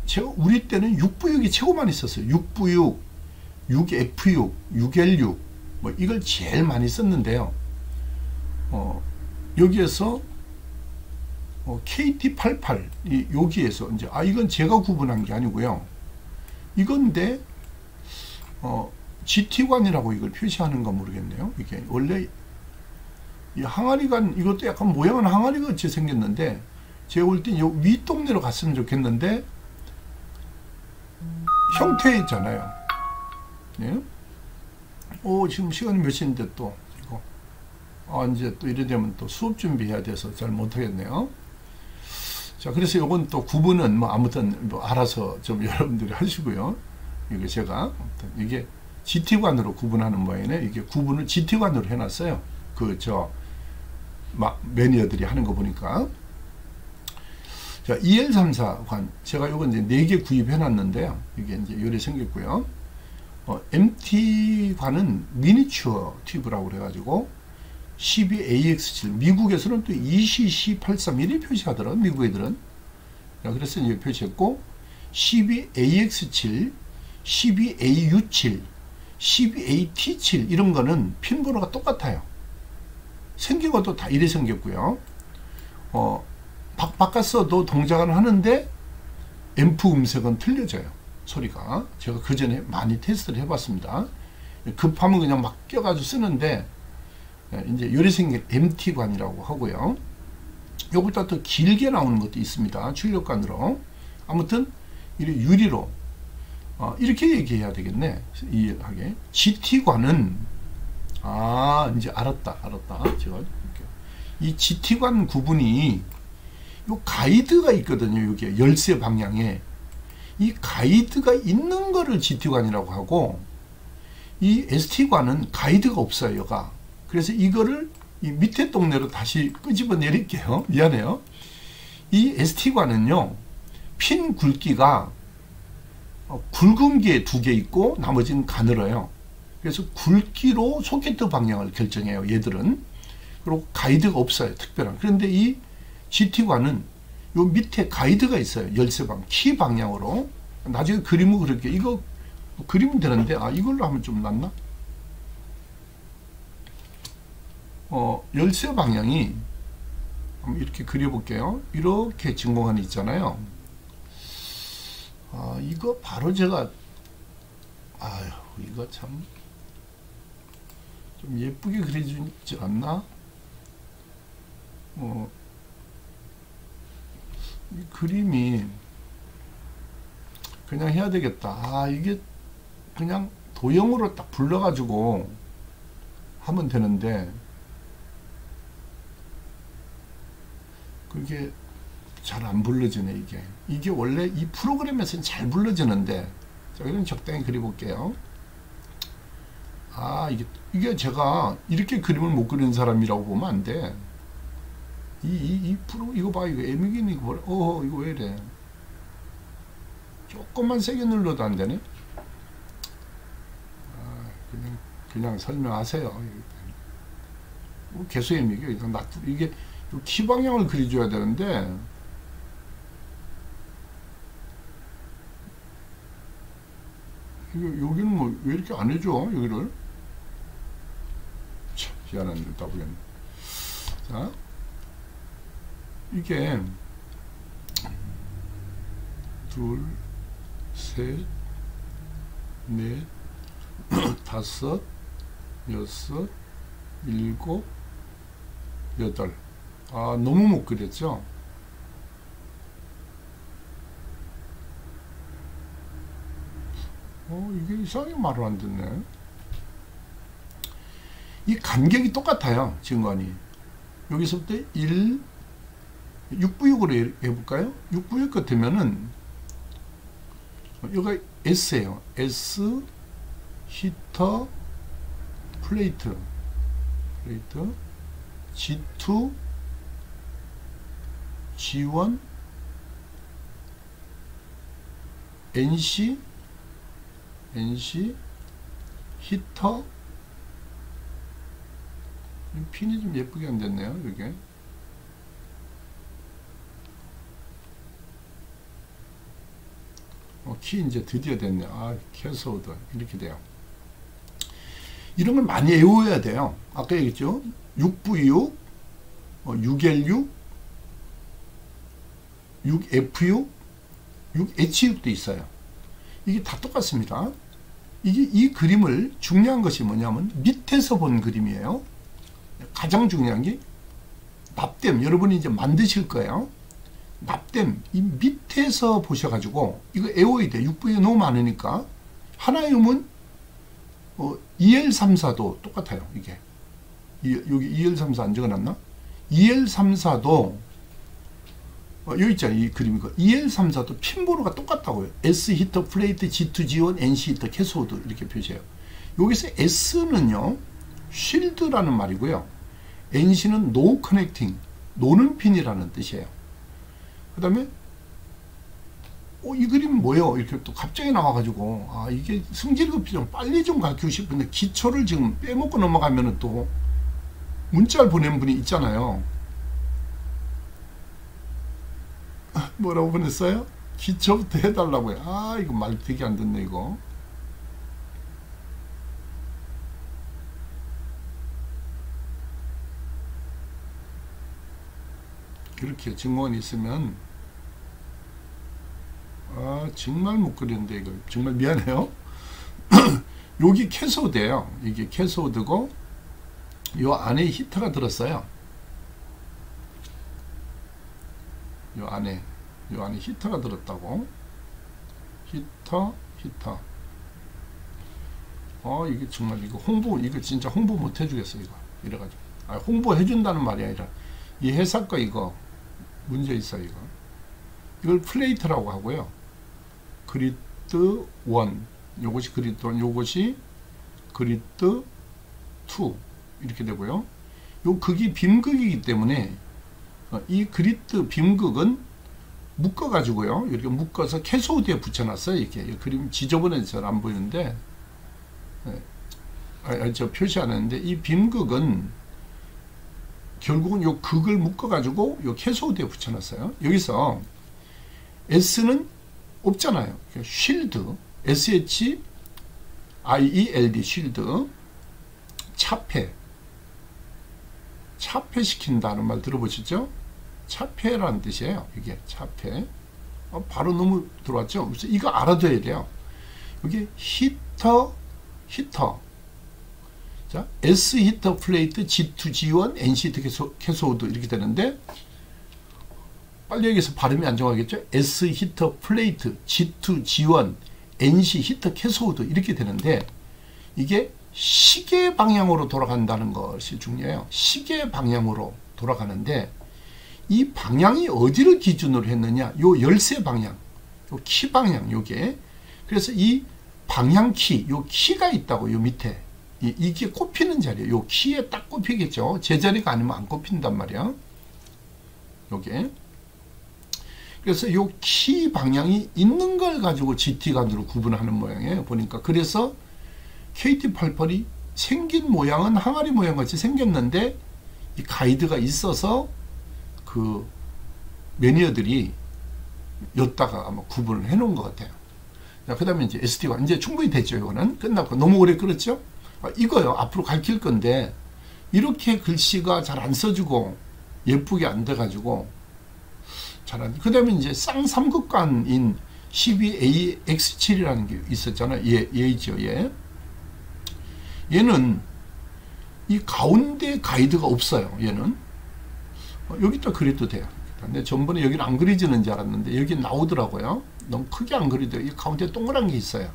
제가 우리 때는 6부육이 최고 많이 썼어요. 6부육, 6F6, 6L6 이걸 제일 많이 썼는데요. 여기에서 KT88 여기에서 이제 이건 제가 구분한 게 아니고요. 이건데 GT관이라고 이걸 표시하는 건 모르겠네요. 이게 원래 이 항아리관 이것도 약간 모양은 항아리 같이 생겼는데 제가 볼 땐 요 윗동네로 갔으면 좋겠는데 형태 있잖아요. 예? 지금 시간이 몇 시인데 또 이거 이제 또 이래 되면 또 수업 준비해야 돼서 잘 못하겠네요. 자, 그래서 요건 또 구분은 아무튼 알아서 좀 여러분들이 하시고요. 이게 제가 아무튼 이게 GT관으로 구분하는 모양이네. 이게 구분을 GT관으로 해놨어요. 매니어들이 하는 거 보니까. 자, EL34관. 제가 요건 이제 4개 구입해놨는데요. 이게 이제 요래 생겼고요. MT관은 미니추어 튜브라고 그래가지고 12AX7. 미국에서는 또 ECC831이 표시하더라고요. 미국 애들은. 자, 그래서 이제 표시했고, 12AX7, 12AU7, 12AT7 이런 거는 핀번호가 똑같아요. 생긴 것도 다 이래 생겼고요. 바꿨어도 동작을 하는데 앰프 음색은 틀려져요. 소리가. 제가 그 전에 많이 테스트를 해봤습니다. 급하면 그냥 막 껴가지고 쓰는데, 이제 요리 생긴 MT관이라고 하고요. 요것보다 더 길게 나오는 것도 있습니다. 출력관으로. 아무튼 이렇게 유리로 이렇게 얘기해야 되겠네. 이해하게. GT관은 이제 알았다. 제가 이 GT관 구분이 요 가이드가 있거든요. 여기에 열쇠 방향에 이 가이드가 있는 거를 GT관이라고 하고, 이 ST관은 가이드가 없어요. 얘가. 그래서 이거를 이 밑에 동네로 다시 끄집어 내릴게요. 미안해요. 이 ST관은요, 핀 굵기가 굵은 게 2개 있고 나머지는 가늘어요. 그래서 굵기로 소켓 방향을 결정해요. 얘들은. 그리고 가이드가 없어요. 특별한. 그런데 이 GT관은 요 밑에 가이드가 있어요. 열쇠방, 키 방향으로. 나중에 그림을 그렇게, 이거 그리면 되는데, 이걸로 하면 좀 낫나? 열쇠 방향이, 한번 이렇게 그려볼게요. 이렇게 진공관이 있잖아요. 이거 바로 제가, 이거 참, 좀 예쁘게 그려주지 않나? 이 그림이 그냥 해야 되겠다. 이게 그냥 도형으로 딱 불러가지고 하면 되는데, 그게 잘 안 불러지네. 이게 원래 이 프로그램에서는 잘 불러지는데, 자, 이건 적당히 그려볼게요. 이게 제가 이렇게 그림을 못 그리는 사람이라고 보면 안 돼. 이거 봐. 이거 에미긴 이거 뭐라. 이거 왜 이래. 조금만 세게 눌러도 안 되네. 그냥 설명하세요. 개수 에미기. 이게 키 방향을 그려줘야 되는데, 여기는 뭐 왜 이렇게 안 해줘? 여기를. 참 희한한 일 따보겠네. 자, 이게 둘, 셋, 넷, 다섯, 여섯, 일곱, 여덟. 너무 못 그렸죠? 이게 이상하게 말을 안 듣네. 이 간격이 똑같아요. 진관이. 여기서부터 1, 6부역으로 해볼까요? 6부역 같으면은, 여기가 S예요. S, 히터, 플레이트, G2, G1, NC, 히터. 핀이 좀 예쁘게 안 됐네요. 이게. 키 이제 드디어 됐네. 캐서드 이렇게 돼요. 이런 걸 많이 외워야 돼요. 아까 얘기했죠. 6V6, 6L6, 6F6, 6H6도 있어요. 이게 다 똑같습니다. 이 그림을 중요한 것이 뭐냐면 밑에서 본 그림이에요. 가장 중요한 게 납땜. 여러분이 이제 만드실 거예요. 납땜. 이 밑에서 보셔가지고 이거 외워야 돼. 6V가 너무 많으니까. 하나 외우면 2L34도 똑같아요. 이게 여기 2L34 안 적어놨나? 2L34도 여기 있잖아요. 이 그림이. 2L34도 핀보르가 똑같다고요. S 히터, 플레이트, G2, G1, NC 히터, 캐소드 이렇게 표시해요. 여기서 S는요, 쉴드라는 말이고요. NC는 No Connecting, 노는 핀이라는 뜻이에요. 그 다음에 이 그림은 뭐예요? 이렇게 또 갑자기 나와가지고 이게 성질급히 좀 빨리 좀 가르치고 싶은데 기초를 지금 빼먹고 넘어가면은 또 문자를 보낸 분이 있잖아요. 뭐라고 보냈어요? 기초부터 해달라고요. 이거 말 되게 안 듣네 이거. 이렇게 증거원이 있으면 정말 못 그리는데 이거 정말 미안해요. 여기 캐소드예요. 이게 캐소드고 요 안에 히터가 들었어요. 요 안에 히터가 들었다고. 히터. 이게 정말 이거 이거 진짜 홍보 못 해주겠어 이거. 이래가지고 홍보 해준다는 말이 아니라 이 회사 거 이거 문제 있어 이거. 이걸 플레이트라고 하고요. 그리드 1, 요것이 그리드 1, 요것이 그리드 2 이렇게 되고요. 요 극이 빔극이기 때문에 이 그리드 빔극은 묶어 가지고요. 이렇게 묶어서 캐소드에 붙여놨어요. 이렇게 그림 지저분해서 잘 안 보이는데, 저 표시 안 했는데 이 빔극은 결국은 요 극을 묶어 가지고 요 캐소드에 붙여놨어요. 여기서 S는 없잖아요. 쉴드, SHIELD, 쉴드, 차폐시킨다는 말 들어보시죠? 차폐라는 뜻이에요. 이게 차폐. 바로 너무 들어왔죠? 그래서 이거 알아둬야 돼요. 여기 히터. 자, S 히터 플레이트, G2, G1, NC 히터 캐소드 이렇게 되는데, 빨리 여기서 발음이 안 정하겠죠? S 히터 플레이트, G2, G1, NC 히터 캐소드 이렇게 되는데, 이게 시계 방향으로 돌아간다는 것이 중요해요. 시계 방향으로 돌아가는데, 이 방향이 어디를 기준으로 했느냐? 요 열쇠 방향, 요 키 방향, 요게. 그래서 이 방향 키, 요 키가 있다고, 요 밑에. 이게 꼽히는 자리예요. 요 키에 딱 꼽히겠죠? 제자리가 아니면 안 꼽힌단 말이야. 요게. 그래서 요 키 방향이 있는 걸 가지고 GT간으로 구분하는 모양이에요. 보니까. 그래서 KT88이 생긴 모양은 항아리 모양 같이 생겼는데, 이 가이드가 있어서 그 매니어들이 여기다가 아마 구분을 해 놓은 것 같아요. 자, 그 다음에 이제 SD가 이제 충분히 됐죠. 이거는 끝났고. 너무 오래 끌었죠? 이거요. 앞으로 가르칠 건데, 이렇게 글씨가 잘 안 써지고 예쁘게 안 돼가지고 잘 안 돼. 그 다음에 이제 쌍삼극관인 12AX7이라는 게 있었잖아요. 얘죠. 얘는 이 가운데 가이드가 없어요. 얘는. 여기다 그려도 돼요. 근데 전번에 여기는 안 그려지는 줄 알았는데 여기 나오더라고요. 너무 크게 안 그리더라고요. 이 가운데 동그란 게 있어요.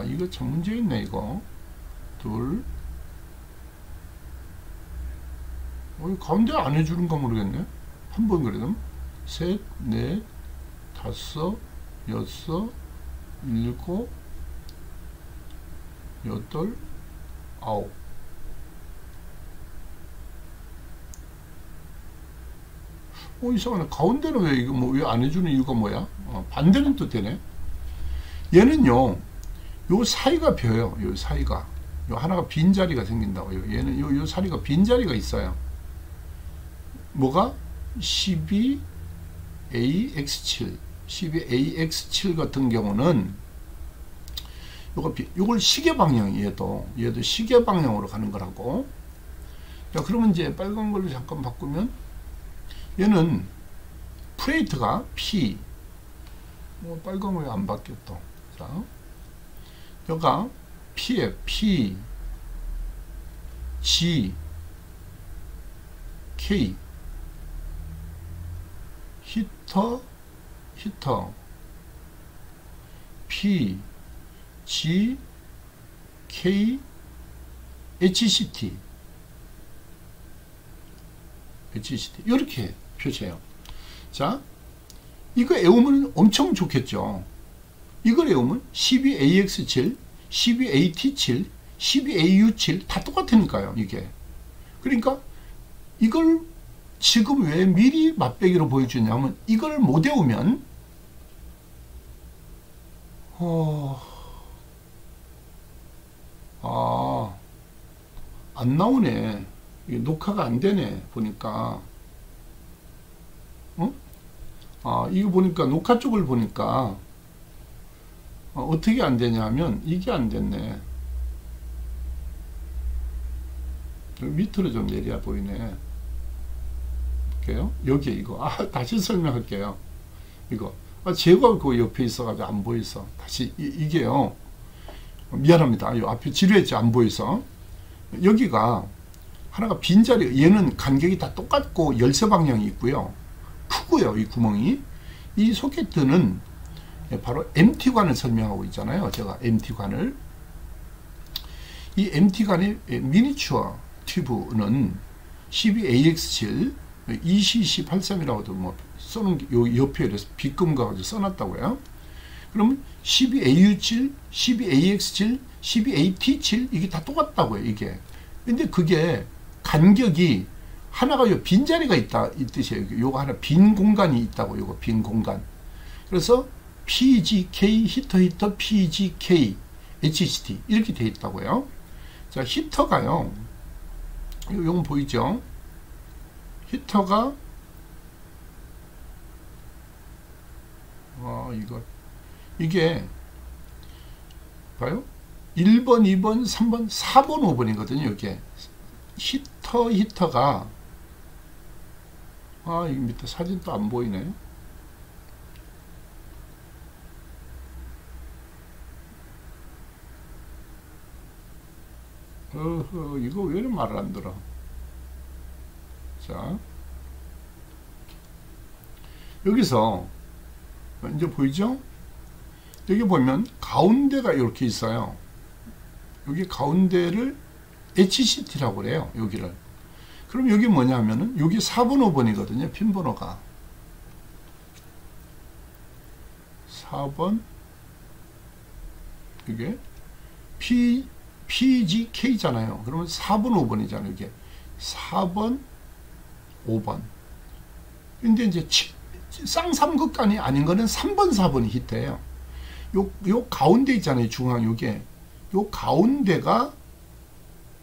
이거 참 문제 있네. 이거 둘. 가운데 안 해주는가 모르겠네. 한 번 그래도 셋, 넷, 다섯, 여섯, 일곱, 여덟, 아홉. 이상하네. 가운데는 왜 이거 왜 안 해주는 이유가 뭐야? 반대는 또 되네. 얘는요, 요 사이가 벼요. 요 사이가. 요 하나가 빈자리가 생긴다고요. 얘는 요 사이가 빈자리가 있어요. 뭐가? 12AX7. 12AX7 같은 경우는 요걸 시계 방향, 얘도 시계 방향으로 가는 거라고. 자, 그러면 이제 빨간 걸로 잠깐 바꾸면, 얘는 플레이트가 P, 빨간 왜 안 바뀌었다. 자, 여기가 P에 P, G, K, 히터, P, G, K, HCT 이렇게 표시해요. 자, 이거 외우면 엄청 좋겠죠. 이걸 외우면 12AX7, 12AT7, 12AU7 다 똑같으니까요. 이게. 그러니까 이걸 지금 왜 미리 맛배기로 보여주냐면, 이걸 못 외우면 안 나오네. 이게 녹화가 안 되네. 보니까. 이거 보니까 녹화 쪽을 보니까 어떻게 안 되냐 하면 이게 안 됐네. 밑으로 좀 내려야 보이네. 볼게요. 여기 이거. 다시 설명할게요. 이거. 제가 그 옆에 있어가지고 안 보여서. 다시, 이게요. 미안합니다. 요 앞에 지루했지, 안 보여서. 여기가 하나가 빈자리, 얘는 간격이 다 똑같고 열쇠 방향이 있고요. 크고요, 이 구멍이. 이 소켓은 바로 MT관을 설명하고 있잖아요. 제가 MT관을. 이 MT관의 미니추어 튜브는 12AX7, ECC83이라고도 뭐 써놓은 요 옆에 이래서 빗금가 가지고 써놨다고요. 그러면 12AU7, 12AX7, 12AT7 이게 다 똑같다고요, 이게. 근데 그게 간격이 하나가 요 빈자리가 있다 이 뜻이에요. 요거 하나 빈 공간이 있다고. 요거 빈 공간. 그래서 PGK 히터 PGK HCT 이렇게 되어 있다고요. 자, 히터가요. 요건 보이죠? 히터가 이게 봐요. 1번, 2번, 3번, 4번, 5번이거든요. 이게 히터가 이 밑에 사진 또 안 보이네. 이거 왜 이렇게 말을 안 들어? 자, 여기서 이제 보이죠? 여기 보면 가운데가 이렇게 있어요. 여기 가운데를 HCT라고 그래요. 여기를. 그럼 여기 뭐냐 하면은 여기 4번, 5번이거든요. 핀번호가. 4번 이게 PGK잖아요. 그러면 4번, 5번이잖아요. 이게 4번, 5번. 근데 이제 쌍삼극간이 아닌 거는 3번, 4번이 히트예요. 요 가운데 있잖아요. 중앙 요게. 요 가운데가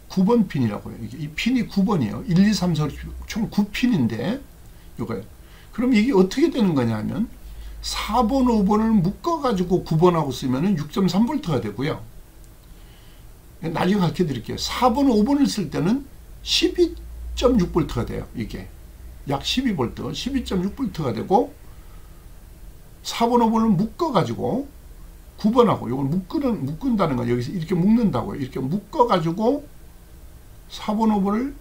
9번 핀이라고요. 이 핀이 9번이에요. 1, 2, 3, 4, 총 9핀인데 요거예요. 그럼 이게 어떻게 되는 거냐 하면 4번, 5번을 묶어가지고 9번하고 쓰면은 6.3V가 되고요. 나중에 가르쳐 드릴게요. 4번, 5번을 쓸 때는 12.6V가 돼요. 이게. 약 12V, 12.6V가 되고 4번, 5번을 묶어가지고 9번하고 이걸 묶는다는 건 여기서 이렇게 묶는다고요. 이렇게 묶어가지고 4번, 5번을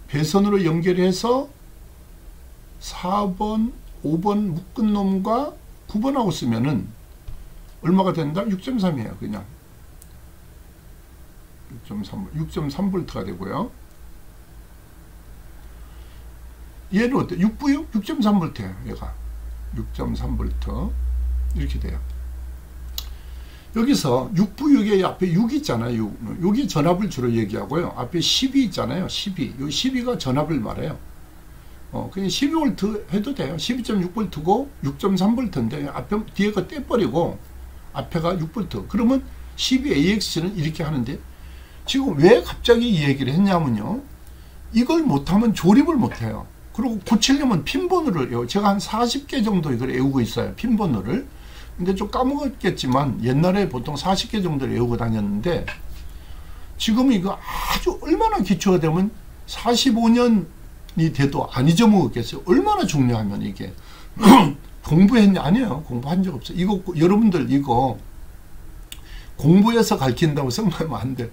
배선으로 연결해서 4번, 5번 묶은 놈과 9번하고 쓰면은 얼마가 된다? 6.3이에요. 그냥 6.3V가 되고요. 얘는 어때? 6부요? 6.3V예요. 얘가 6.3V 이렇게 돼요. 여기서 6부육의 앞에 6 있잖아요. 6이 전압을 주로 얘기하고요. 앞에 12 있잖아요. 12. 이 12가 전압을 말해요. 그냥 12V 해도 돼요. 12.6V고 6.3V인데 앞에 뒤에가 떼버리고 앞에가 6V. 그러면 12AX는 이렇게 하는데 지금 왜 갑자기 이 얘기를 했냐면요. 이걸 못하면 조립을 못해요. 그리고 고치려면 핀번호를 제가 한 40개 정도 이걸 외우고 있어요. 핀번호를. 근데 좀 까먹었겠지만 옛날에 보통 40개 정도를 외우고 다녔는데 지금 이거 아주 얼마나 기초가 되면 45년이 돼도 안 잊어먹었겠어요. 얼마나 중요하면 이게 공부했냐? 아니에요. 공부한 적 없어요. 이거 여러분들 이거 공부해서 가르친다고 생각하면 안 돼.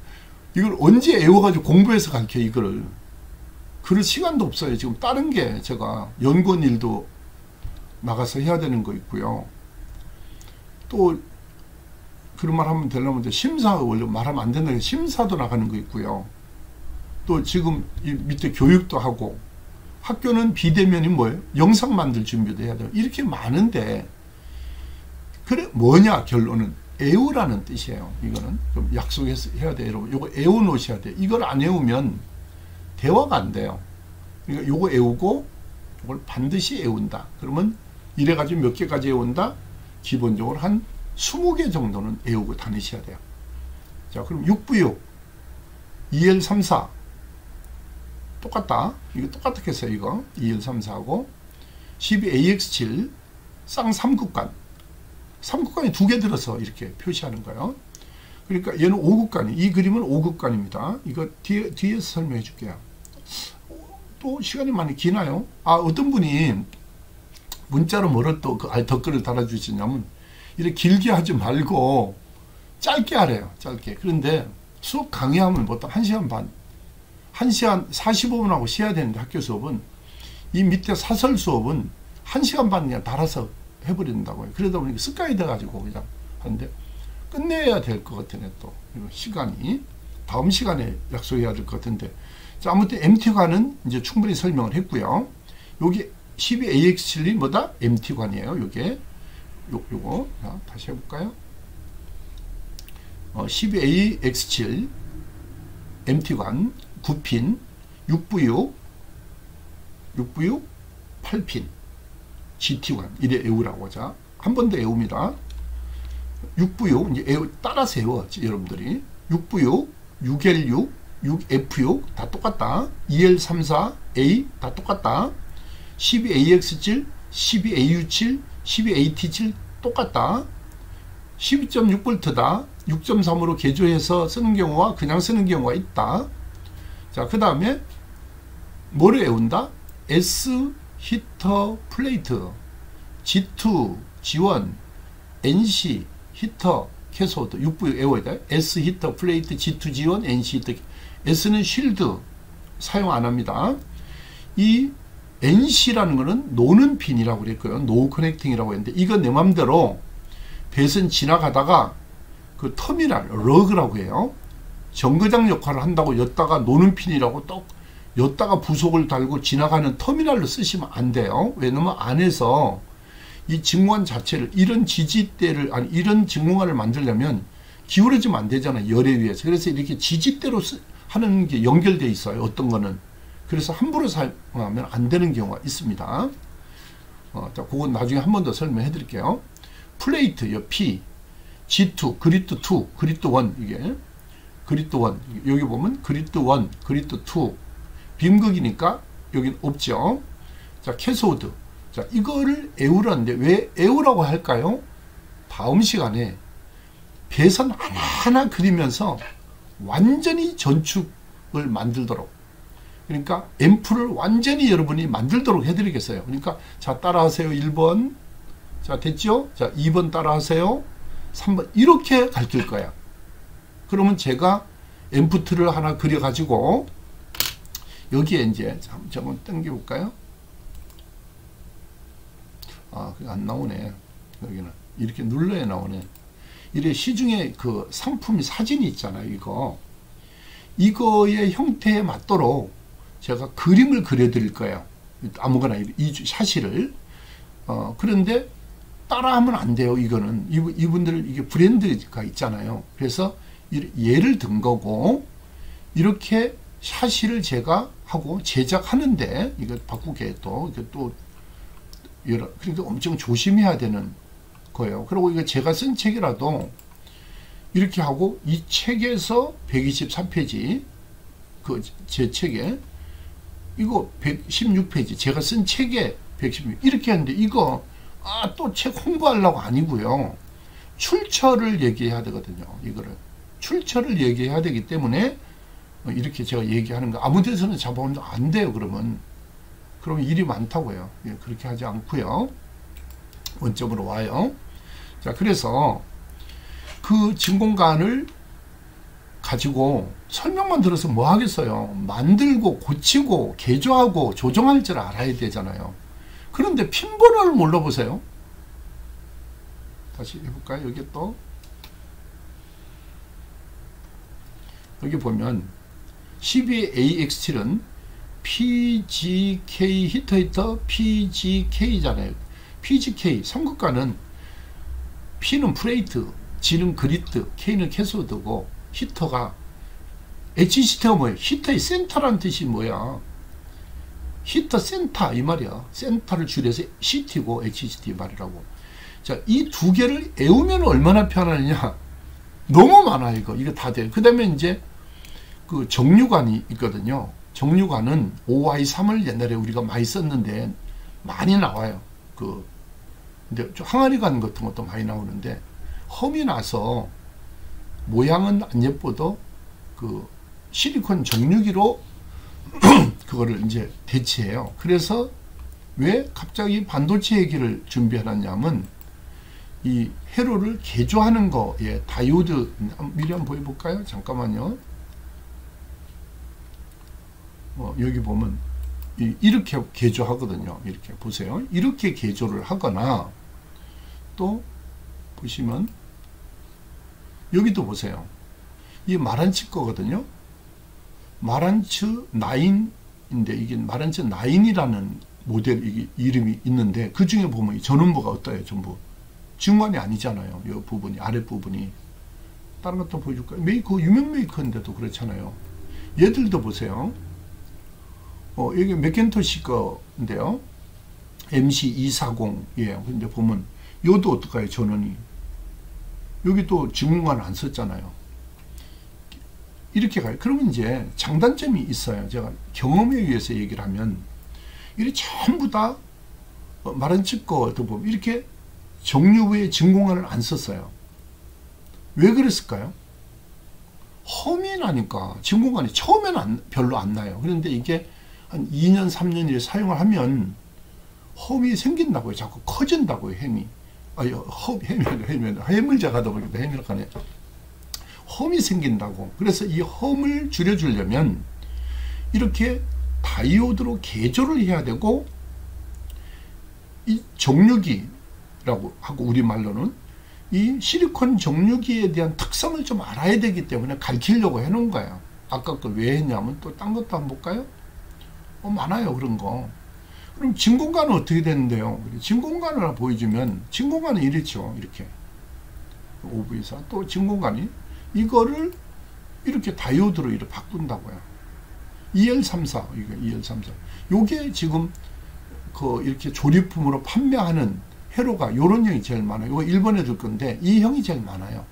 이걸 언제 외워가지고 공부해서 가르쳐 이거를. 그럴 시간도 없어요. 지금 다른 게 제가 연구원 일도 나가서 해야 되는 거 있고요. 또 그런 말 하면 되려면 심사 원래 말하면 안 된다고 심사도 나가는 거 있고요. 또 지금 이 밑에 교육도 하고 학교는 비대면이 뭐예요? 영상 만들 준비도 해야 돼요. 이렇게 많은데 그래 뭐냐 결론은 애우라는 뜻이에요. 이거는 좀 약속해서 해야 돼요. 여러분 요거 애워 놓으셔야 돼요. 이걸 안 애우면 대화가 안 돼요. 그러니까 요거 애우고 이걸 반드시 애운다. 그러면 이래가지고 몇 개까지 애운다? 기본적으로 한 20개 정도는 외우고 다니셔야 돼요. 자, 그럼 6부육, 2L34 똑같다. 이거 똑같겠어요. 이거 2L34하고 12AX7 쌍 3국간 3국간이 2개 들어서 이렇게 표시하는 거예요. 그러니까 얘는 5급간이, 이 그림은 5급간입니다. 이거 뒤에서 설명해 줄게요. 또 시간이 많이 기나요? 어떤 분이 문자로 뭐를 또 댓글을 달아주시냐면, 이렇게 길게 하지 말고 짧게 하래요. 짧게. 그런데 수업 강의하면 보통 1시간 반, 1시간 45분하고 쉬어야 되는데, 학교 수업은 이 밑에 사설 수업은 1시간 반 그냥 달아서 해버린다고요. 그러다 보니까 습관이 돼가지고 그냥 하는데, 끝내야 될 것 같으네. 또 시간이 다음 시간에 약속해야 될 것 같은데, 자, 아무튼 MT관은 이제 충분히 설명을 했고요. 여기 12AX7이 뭐다? MT관이에요. 요게 요거 자, 다시 해볼까요? 12AX7 MT관 9핀 6V6 8핀 GT관 이래 외우라고. 자, 한 번 더 외웁니다. 6V6 이제 따라서 외워 여러분들이. 6V6 6L6 6F6 다 똑같다. 2L34A 다 똑같다. 12AX7 12AU7 12AT7 똑같다. 12.6V다. 6.3으로 개조해서 쓰는 경우와 그냥 쓰는 경우가 있다. 자, 그 다음에 뭐를 외운다? S 히터 플레이트 G2 G1 NC 히터 캐소드 6V 외워야 돼. S 히터 플레이트 G2 G1 NC 히터. S는 쉴드 사용 안 합니다. 이 NC라는 거는 노는 핀이라고 그랬고요. 노 커넥팅이라고 했는데, 이건 내 맘대로 배선 지나가다가 그 터미널 러그라고 해요. 정거장 역할을 한다고 였다가 노는 핀이라고 또 였다가 부속을 달고 지나가는 터미널로 쓰시면 안 돼요. 왜냐면 안에서 이 증후관 자체를, 이런 지지대를, 아니 이런 증후관을 만들려면 기울어지면 안 되잖아요. 열에 의해서. 그래서 이렇게 지지대로 하는 게 연결되어 있어요. 어떤 거는. 그래서 함부로 사용하면 안 되는 경우가 있습니다. 자, 그건 나중에 한 번 더 설명해 드릴게요. 플레이트, P, G2, 그리드 2, 그리드 1, 이게 그리드 1, 여기 보면 그리드 1, 그리드 2, 빔극이니까 여긴 없죠. 자, 캐소드. 자, 이거를 외우라는데 왜 외우라고 할까요? 다음 시간에 배선 하나하나 그리면서 완전히 전축을 만들도록, 그러니까 앰프를 완전히 여러분이 만들도록 해드리겠어요. 그러니까 자, 따라하세요. 1번. 자, 됐죠? 자, 2번 따라하세요. 3번. 이렇게 가르칠 거야. 그러면 제가 앰프트를 하나 그려가지고 여기에 이제 한번 당겨볼까요? 그게 안 나오네. 여기는 이렇게 눌러야 나오네. 이래 시중에 그 상품이 사진이 있잖아요. 이거의 형태에 맞도록 제가 그림을 그려드릴 거예요. 아무거나 이 샤시를. 그런데 따라하면 안 돼요. 이거는 이분들 이게 브랜드가 있잖아요. 그래서 얘를 든 거고, 이렇게 샤시를 제가 하고 제작하는데 이거 바꾸게 또 여러, 그러니까 엄청 조심해야 되는 거예요. 그리고 이거 제가 쓴 책이라도 이렇게 하고, 이 책에서 123페이지 그 제 책에 이거 116페이지 제가 쓴 책에 116 이렇게 하는데, 이거 또 책 홍보하려고 아니고요. 출처를 얘기해야 되거든요. 이거를 출처를 얘기해야 되기 때문에 이렇게 제가 얘기하는 거, 아무 데서는 잡아오면 안 돼요. 그러면 일이 많다고요. 그렇게 하지 않고요. 원점으로 와요. 자, 그래서 그 진공관을 가지고 설명만 들어서 뭐 하겠어요. 만들고 고치고 개조하고 조정할 줄 알아야 되잖아요. 그런데 핀번호를 몰라보세요. 다시 해볼까요? 여기 또 여기 보면 12AX7은 PGK 히터 PGK잖아요. PGK 3국가는 P는 플레이트, G는 그리드, K는 캐소드고, 히터가 HCT가 뭐예요? 히터의 센터라는 뜻이 뭐야? 히터 센터 이 말이야. 센터를 줄여서 CT고 HCT 말이라고. 자, 이 두 개를 외우면 얼마나 편하냐? 너무 많아 이거 다 돼. 그 다음에 이제 그 정류관이 있거든요. 정류관은 OI3을 옛날에 우리가 많이 썼는데 많이 나와요. 근데 항아리관 같은 것도 많이 나오는데 험이 나서 모양은 안 예뻐도 그 실리콘 정류기로 그거를 이제 대체해요. 그래서 왜 갑자기 반도체 얘기를 준비하느냐면 이 회로를 개조하는 거에 다이오드 미리 한번 보여볼까요? 잠깐만요. 여기 보면 이렇게 개조하거든요. 이렇게 보세요. 이렇게 개조를 하거나 또 보시면 여기도 보세요. 이 마란츠 거거든요. 마란츠 9인데 이게 마란츠 9이라는 모델 이름이 있는데 그 중에 보면 이 전원부가 어떠해요? 전부 중간이 아니잖아요. 이 부분이 아랫 부분이. 다른 것도 보여줄까요? 메이커 유명 메이커인데도 그렇잖아요. 얘들도 보세요. 여기 맥켄토시 거인데요. MC240이에요. 근데 보면 요도 어떡해요? 전원이. 여기 또 지문관 안 썼잖아요. 이렇게 가요. 그러면 이제 장단점이 있어요. 제가 경험에 의해서 얘기를 하면 이게 전부 다 마란츠 거도 보면 이렇게 정류부에 진공관을 안 썼어요. 왜 그랬을까요? 험이 나니까 진공관이 처음에는 별로 안 나요. 그런데 이게 한 2년 3년을 사용을 하면 험이 생긴다고요. 자꾸 커진다고요. 햄이. 해물자 가다 보니까 햄이라고 하네. 험이 생긴다고. 그래서 이 험을 줄여주려면 이렇게 다이오드로 개조를 해야 되고 이 정류기라고 하고 우리말로는 이 실리콘 정류기에 대한 특성을 좀 알아야 되기 때문에 가르치려고 해놓은 거예요. 아까 그 왜 했냐면 또 딴 것도 한번 볼까요? 많아요. 그런 거. 그럼 진공관은 어떻게 되는데요? 진공관을 보여주면 진공관은 이렇죠. 이렇게 OV에서 또 진공관이 이거를 이렇게 다이오드로 이렇게 바꾼다고요. EL34 이거 EL34 요게 지금 그 이렇게 조립품으로 판매하는 회로가 요런 형이 제일 많아요. 이거 일본에 들 건데 이 형이 제일 많아요.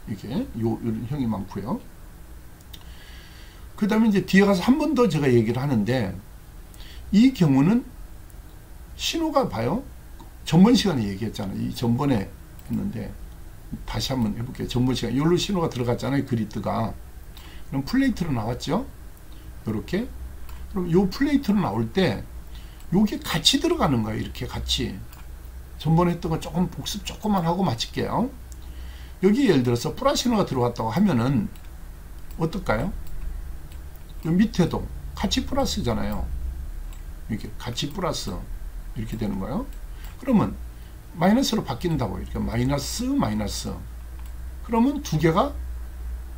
이게 요런 형이 많고요. 그 다음에 이제 뒤에 가서 한 번 더 제가 얘기를 하는데 이 경우는 신호가 봐요. 전번 시간에 얘기했잖아요. 이 전번에 했는데 다시 한번 해볼게요. 전번 시간에 여기로 신호가 들어갔잖아요. 그리드가. 그럼 플레이트로 나왔죠. 요렇게. 그럼 요 플레이트로 나올 때 요게 같이 들어가는 거예요. 이렇게 같이. 전번에 했던 거 조금 복습 조금만 하고 마칠게요. 여기 예를 들어서 플러스 신호가 들어갔다고 하면은 어떨까요? 요 밑에도 같이 플러스잖아요. 이렇게 같이 플러스 이렇게 되는 거예요. 그러면 마이너스로 바뀐다고. 이렇게 마이너스 마이너스. 그러면 두 개가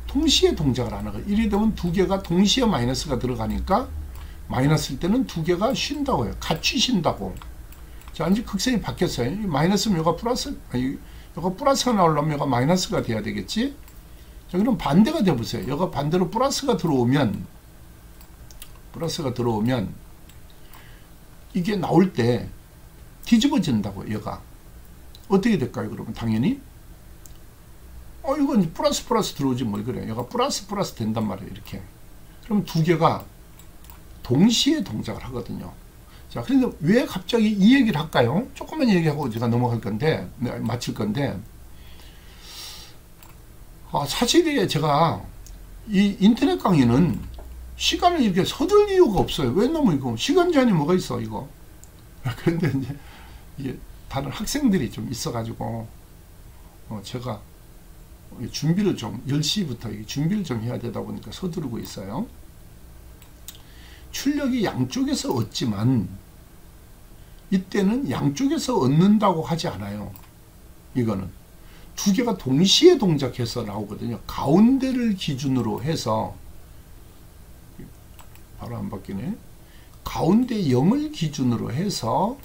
동시에 동작을 하는 거예요. 이리 되면 두 개가 동시에 마이너스가 들어가니까 마이너스일 때는 두 개가 쉰다고요. 같이 쉰다고. 자, 이제 극성이 바뀌었어요. 마이너스면 여가 플러스, 여가 플러스가 나오려면 여가 마이너스가 돼야 되겠지? 자, 그럼 반대가 돼보세요. 여가 반대로 플러스가 들어오면 이게 나올 때 뒤집어진다고. 여가 어떻게 될까요? 그러면 당연히 이건 플러스 플러스 들어오지 뭘 그래. 여가 플러스 플러스 된단 말이에요. 이렇게. 그럼 두 개가 동시에 동작을 하거든요. 자, 그런데 왜 갑자기 이 얘기를 할까요? 조금만 얘기하고 제가 넘어갈 건데, 마칠 건데, 사실 제가 이 인터넷 강의는 시간을 이렇게 서둘 이유가 없어요. 왜냐면 이거 시간 제한이 뭐가 있어, 이거. 그런데 이제 이게 다른 학생들이 좀 있어가지고, 제가 준비를 좀 10시부터 준비를 좀 해야 되다 보니까 서두르고 있어요. 출력이 양쪽에서 얻지만 이때는 양쪽에서 얻는다고 하지 않아요. 이거는 두 개가 동시에 동작해서 나오거든요. 가운데를 기준으로 해서 바로 안 바뀌네. 가운데 0을 기준으로 해서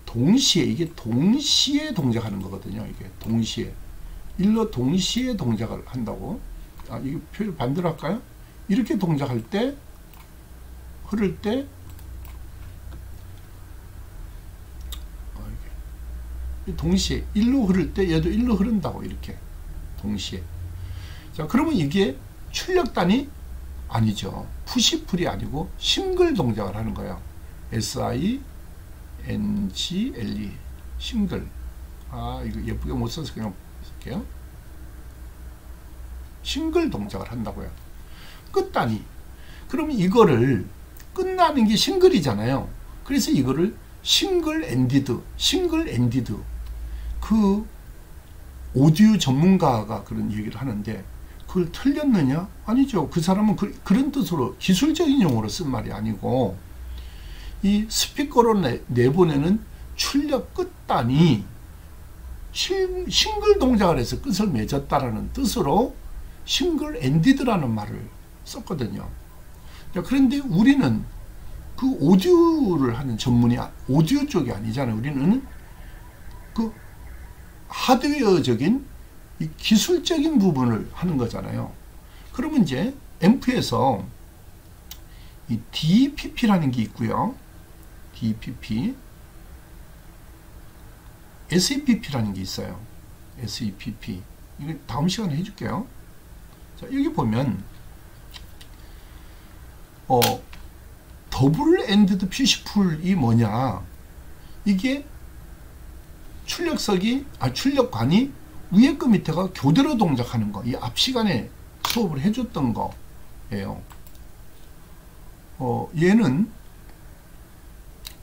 동시에 이게 동시에 동작하는 거거든요. 이게 동시에 일로 동시에 동작을 한다고. 이게 표현 반대로 할까요? 이렇게 동작할 때 흐를 때 동시에 일로 흐를 때 얘도 일로 흐른다고. 이렇게 동시에. 자, 그러면 이게 출력단이 아니죠. 푸시풀이 아니고 싱글 동작을 하는 거예요. SINGLE 싱글. 이거 예쁘게 못 써서 그냥 쓸게요. 싱글 동작을 한다고요. 끝단위. 그럼 이거를 끝나는 게 싱글이잖아요. 그래서 이거를 싱글 엔디드 그 오디오 전문가가 그런 얘기를 하는데 그걸 틀렸느냐? 아니죠. 그 사람은 그런 뜻으로 기술적인 용어로 쓴 말이 아니고 이 스피커로 내보내는 출력 끝단이 싱글 동작을 해서 끝을 맺었다라는 뜻으로 싱글 엔디드라는 말을 썼거든요. 그런데 우리는 그 오디오를 하는 전문이 오디오 쪽이 아니잖아요. 우리는 그 하드웨어적인 이 기술적인 부분을 하는 거잖아요. 그러면 이제 앰프에서 이 DPP라는 게 있고요. DPP, SEPP라는 게 있어요. SEPP. 이거 다음 시간에 해줄게요. 자, 여기 보면 더블 엔드드 퓨시풀이 뭐냐? 이게 출력관이 위에 거 밑에가 교대로 동작하는 거. 이 앞 시간에 수업을 해줬던 거예요. 얘는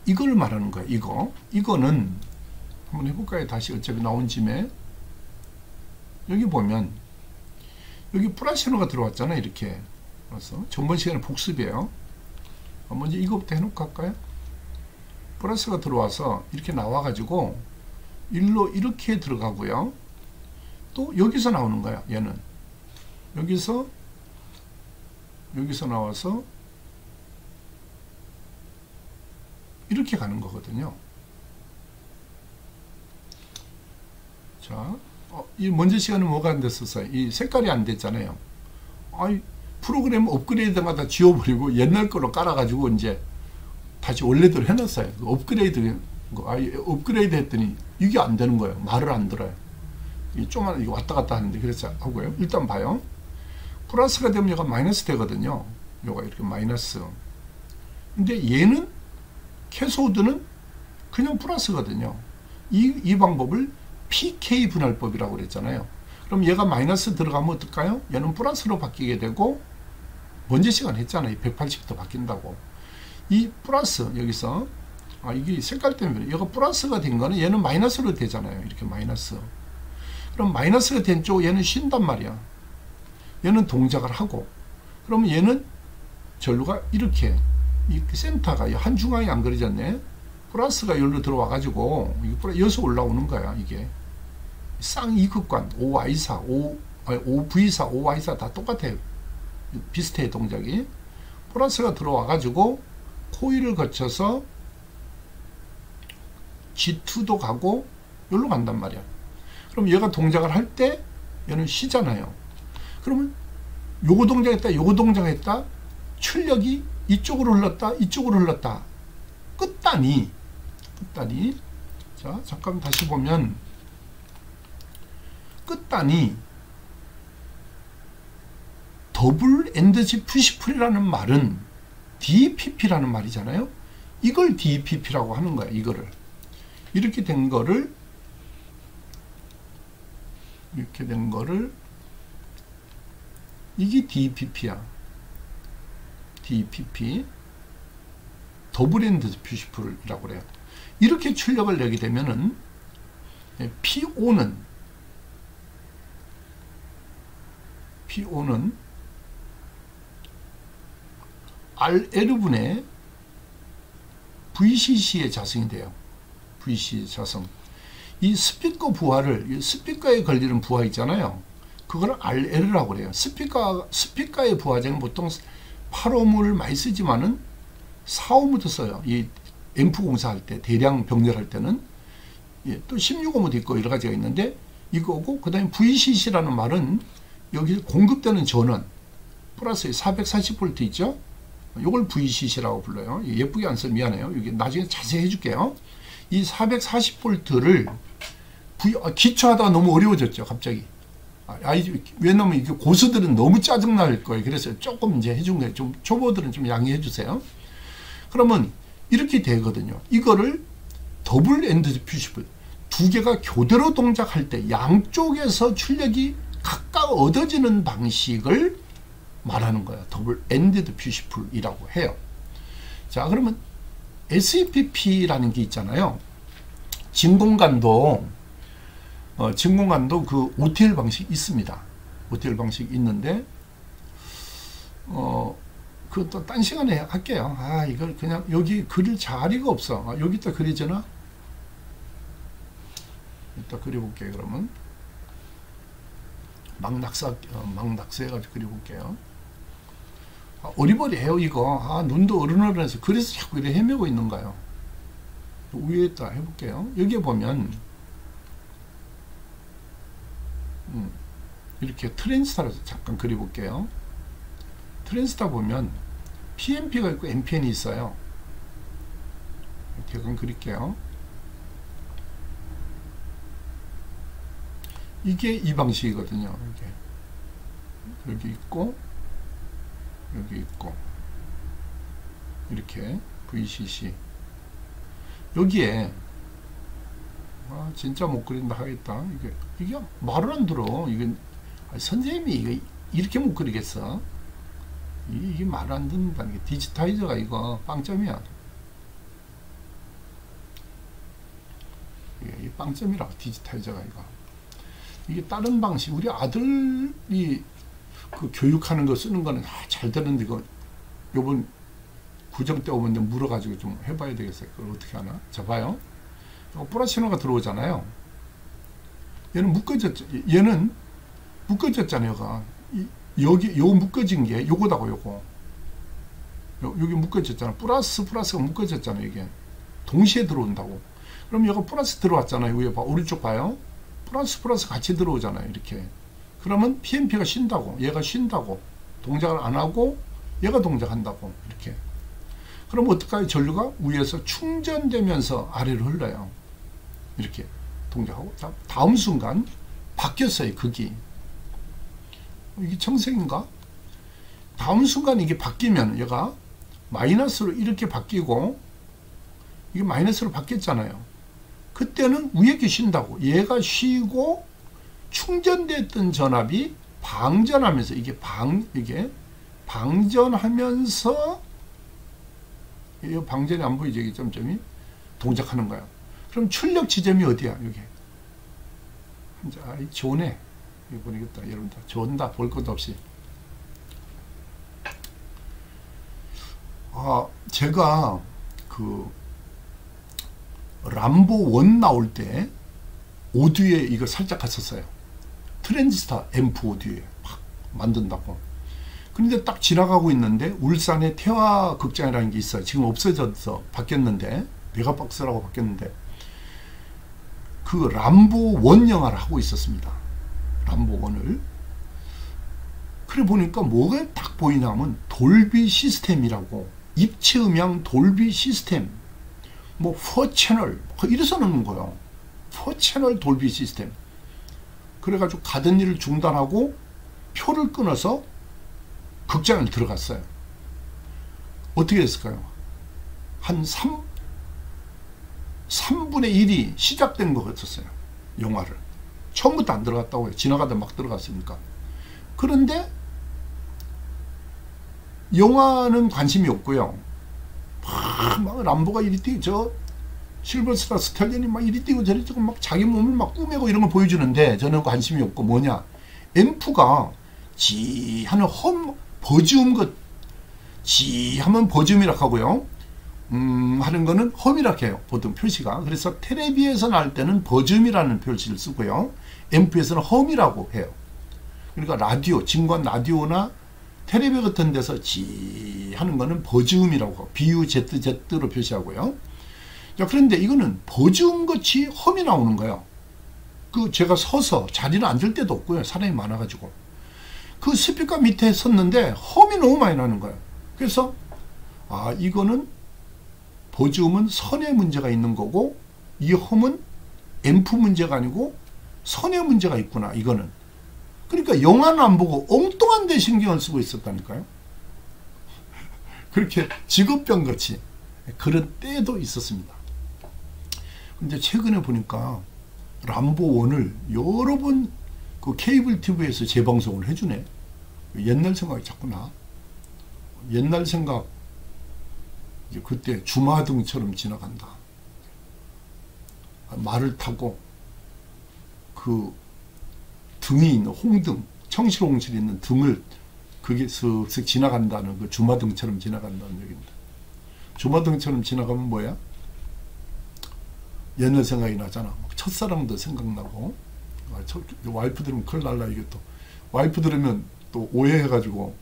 이걸 말하는 거예요. 이거는 한번 해볼까요? 다시 어차피 나온 짐에 여기 보면 여기 플러스 신호가 들어왔잖아요. 이렇게 그래서 전번 시간에 복습이에요. 먼저 이거부터 해놓고 할까요? 플러스가 들어와서 이렇게 나와가지고 일로 이렇게 들어가고요. 또 여기서 나오는 거야. 얘는 여기서 나와서 이렇게 가는 거거든요. 자, 이 먼저 시간에 뭐가 안 됐었어요? 이 색깔이 안 됐잖아요. 프로그램 업그레이드마다 지워버리고 옛날 거로 깔아가지고 이제 다시 원래대로 해놨어요. 업그레이드 했더니 이게 안 되는 거예요. 말을 안 들어요. 좀만 이거 왔다 갔다 하는데 그래서 하고요. 일단 봐요. 플러스가 되면 얘가 마이너스 되거든요. 요가 이렇게 마이너스. 근데 얘는 캐소드는 그냥 플러스거든요. 이 방법을 PK 분할법이라고 그랬잖아요. 그럼 얘가 마이너스 들어가면 어떨까요? 얘는 플러스로 바뀌게 되고 먼저 시간 했잖아요. 180도 바뀐다고. 이 플러스 여기서 이게 색깔 때문에 얘가 플러스가 된 거는 얘는 마이너스로 되잖아요. 이렇게 마이너스. 그럼 마이너스가 된 쪽 얘는 쉰단 말이야. 얘는 동작을 하고 그러면 얘는 전류가 이렇게 이 센터가 한 중앙이 안 그려졌네. 플러스가 여기로 들어와 가지고 여기서 올라오는 거야. 이게 쌍이극관 OI4 OV4 OI4 다 똑같아요. 비슷해 동작이. 플러스가 들어와 가지고 코일을 거쳐서 G2도 가고 여기로 간단 말이야. 그럼 얘가 동작을 할 때 얘는 쉬잖아요. 그러면 요거 동작했다 요거 동작했다 출력이 이쪽으로 흘렀다 이쪽으로 흘렀다. 끝단이 자 잠깐 다시 보면 끝단이 더블 엔드지 퓨시풀이라는 말은 DPP라는 말이잖아요. 이걸 DPP라고 하는 거야. 이거를 이렇게 된 거를 이게 DPP야. DPP 더블 엔드 퓨시풀이라고 그래요. 이렇게 출력을 내게 되면은 PO는 RL분의 VCC의 자성이 돼요. VC 자성. 이 스피커 부하를 스피커에 걸리는 부하 있잖아요. 그걸 RL이라고 그래요. 스피커의 부하제는 보통 8ohm을 많이 쓰지만은 4ohm도 써요. 이 앰프 공사할 때 대량 병렬할 때는 또 16ohm도 있고 여러 가지가 있는데 이거고 그다음에 VCC라는 말은 여기 공급되는 전원 플러스 440V 있죠. 이걸 VCC라고 불러요. 예쁘게 안 써 미안해요. 여기 나중에 자세히 해줄게요. 이 440V를 기초하다가 너무 어려워졌죠. 갑자기. 왜냐면 이게 고수들은 너무 짜증날 거예요. 그래서 조금 이제 해준 거예요. 좀 초보들은 좀 양해해 주세요. 그러면 이렇게 되거든요. 이거를 더블 엔드 퓨시풀 두 개가 교대로 동작할 때 양쪽에서 출력이 각각 효과가 얻어지는 방식을 말하는 거예요. 더블 엔디드 뷰티풀이라고 해요. 자, 그러면 SEPP라는 게 있잖아요. 진공관도 그 OTL 방식 있습니다. OTL 방식 있는데 그것도 딴 시간에 할게요. 이걸 그냥 여기 그릴 자리가 없어. 여기다 그리잖아. 이따 그려볼게요. 그러면 막 낙서해가지고 그려볼게요. 어리버리해요 이거. 눈도 어른어른해서 그래서 자꾸 이렇게 헤매고 있는 거예요. 위에다 해볼게요. 여기에 보면 이렇게 트랜스타로 잠깐 그려볼게요. 트랜스타 보면 PMP가 있고 MPN이 있어요. 이렇게 그릴게요. 이게 이 방식이거든요. 여기 있고 여기 있고 이렇게 VCC 여기에 진짜 못 그린다 하겠다. 이게 말을 안 들어. 이게 선생님이 이거 이렇게 못 그리겠어. 이게 말 안 듣는다는 게 디지타이저가 이거 빵점이야. 이게 빵점이라고 디지타이저가 이거. 이게 다른 방식 우리 아들이 그 교육하는 거 쓰는 거는 잘 되는데 이거 요번 구정 때 오면 물어가지고 좀 해봐야 되겠어요. 그걸 어떻게 하나? 자 봐요. 플러스 신호가 들어오잖아요. 얘는 묶어졌잖아요. 여기 요 묶어진 게 요거다고 요거. 여기 묶어졌잖아. 플러스가 묶어졌잖아요. 이게 동시에 들어온다고. 그럼 얘가 플러스 들어왔잖아요. 위에 봐. 오른쪽 봐요. 플러스 같이 들어오잖아요. 이렇게. 그러면 PMP가 쉰다고. 얘가 쉰다고. 동작을 안 하고 얘가 동작한다고. 이렇게. 그럼 어떡하요? 전류가 위에서 충전되면서 아래로 흘러요. 이렇게 동작하고. 다음 순간 바뀌었어요. 극이. 이게 청색인가? 다음 순간 이게 바뀌면 얘가 마이너스로 이렇게 바뀌고 이게 마이너스로 바뀌었잖아요. 그때는 위에 게 쉰다고. 얘가 쉬고 충전됐던 전압이 방전하면서 이게 방전하면서 이 방전이 안 보이죠? 이 점점이 동작하는 거야. 그럼 출력 지점이 어디야? 여기. 좋네. 이거 보니겠다. 여러분들 좋다. 볼 것도 없이. 제가 그 람보 1 나올 때 오디오에 이거 살짝 갔었어요. 트랜지스터 앰프 오디오에 막 만든다고. 그런데 딱 지나가고 있는데 울산에 태화극장이라는 게 있어요. 지금 없어져서 바뀌었는데 메가박스라고 바뀌었는데 그 람보 1 영화를 하고 있었습니다. 람보 1을. 그래 보니까 뭐가 딱 보이냐면 돌비 시스템이라고, 입체 음향 돌비 시스템, 뭐 4채널 이래서 넣는 거예요. 4채널 돌비 시스템. 그래가지고 가던 일을 중단하고 표를 끊어서 극장을 들어갔어요. 어떻게 됐을까요? 한 3분의 1이 시작된 것 같았어요. 영화를. 처음부터 안 들어갔다고 해요. 지나가다 막 들어갔으니까. 그런데 영화는 관심이 없고요. 막 람보가 이리 뛰고 저 실버스타 스탈린이 막 이리 뛰고 저리 뛰고 막 자기 몸을 막 꾸매고 이런 걸 보여주는데 저는 관심이 없고, 뭐냐, 앰프가 지 하는 버즈음 것, 지 하면 버즈음이라고 하고요. 하는 거는 험이라고 해요. 보통 표시가. 그래서 텔레비에서 나올 때는 버즈음이라는 표시를 쓰고요. 앰프에서는 험이라고 해요. 그러니까 라디오, 진관 라디오나 텔레비 같은 데서 지 하는 거는 버즈음이라고 하고 BUZZ로 표시하고요. 자, 그런데 이거는 버즈음 같이 험이 나오는 거예요. 그 제가 서서 자리는 앉을 데도 없고요. 사람이 많아가지고. 그 스피커 밑에 섰는데 험이 너무 많이 나는 거예요. 그래서 이거는 버즈음은 선의 문제가 있는 거고 이 험은 앰프 문제가 아니고 선의 문제가 있구나, 이거는. 그러니까 영화는 안 보고 엉뚱한 데 신경을 쓰고 있었다니까요. 그렇게 직업병같이 그런 때도 있었습니다. 근데 최근에 보니까 람보 1을 여러 번 그 케이블 TV에서 재방송을 해주네. 옛날 생각이 자꾸 나. 옛날 생각, 그때 주마등처럼 지나간다. 말을 타고 그 등이 있는 홍등, 청실홍실 있는 등을 그게 슥슥 지나간다는, 그 주마등처럼 지나간다는 얘기입니다. 주마등처럼 지나가면 뭐야? 옛날 생각이 나잖아. 첫사랑도 생각나고. 와이프 들으면 큰일 날라. 이게 또 와이프 들으면 또 오해해가지고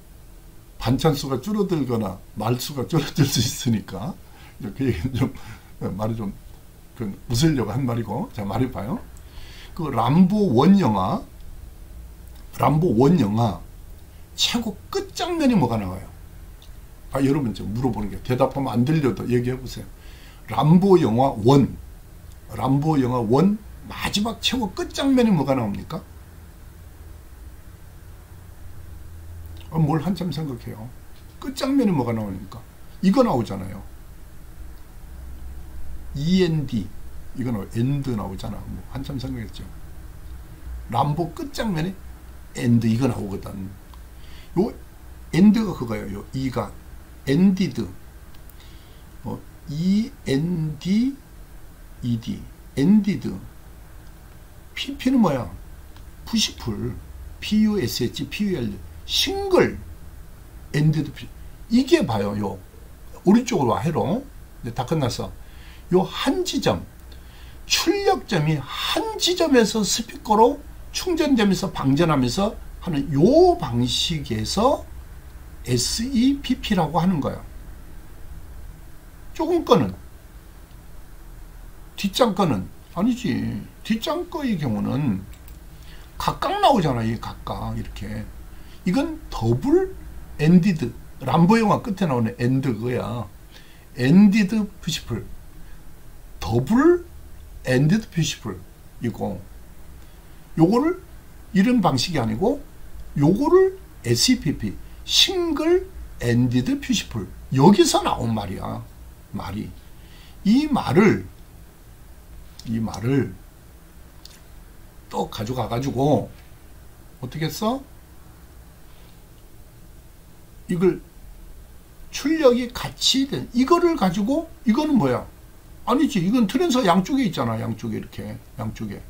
반찬수가 줄어들거나 말수가 줄어들 수 있으니까 그 얘기는 좀 말이 좀 웃으려고 한 말이고. 자, 말해봐요. 그 람보 원 영화 최고 끝장면이 뭐가 나와요? 여러분 좀 물어보는 게, 대답하면 안 들려도 얘기해 보세요. 람보 영화 1 마지막 최고 끝장면이 뭐가 나옵니까? 뭘 한참 생각해요. 끝장면이 뭐가 나오니까 이거 나오잖아요. END 이거 엔드 나오잖아. 뭐 한참 생각했죠. 람보 끝장면에 엔드 이거 나오거든. 요 엔드가 그거예요. 요 E가 엔디드, END ED 엔디드. PP는 뭐야? 푸시풀, PUSH PUL 싱글 엔디드. 이게 봐요. 요 오른쪽으로 와 해로. 다 끝났어. 요 한 지점, 출력점이 한 지점에서 스피커로 충전되면서 방전하면서 하는 요 방식에서 SEPP라고 하는 거야. 조금 거는, 뒷장 거는 아니지. 뒷장 거의 경우는 각각 나오잖아. 이 각각 이렇게. 이건 더블 엔디드, 람보 영화 끝에 나오는 엔드 그거야. 엔디드 푸시풀, 더블 엔디드 푸시풀 이거. 요거를 이런 방식이 아니고 요거를 SEPP, 싱글 엔디드 푸시풀, 여기서 나온 말이야. 말이. 이 말을 또 가져가 가지고 어떻게 했어? 이걸 출력이 같이 된 이거를 가지고, 이거는 뭐야? 아니지. 이건 트랜서 양쪽에 있잖아. 양쪽에 이렇게 양쪽에.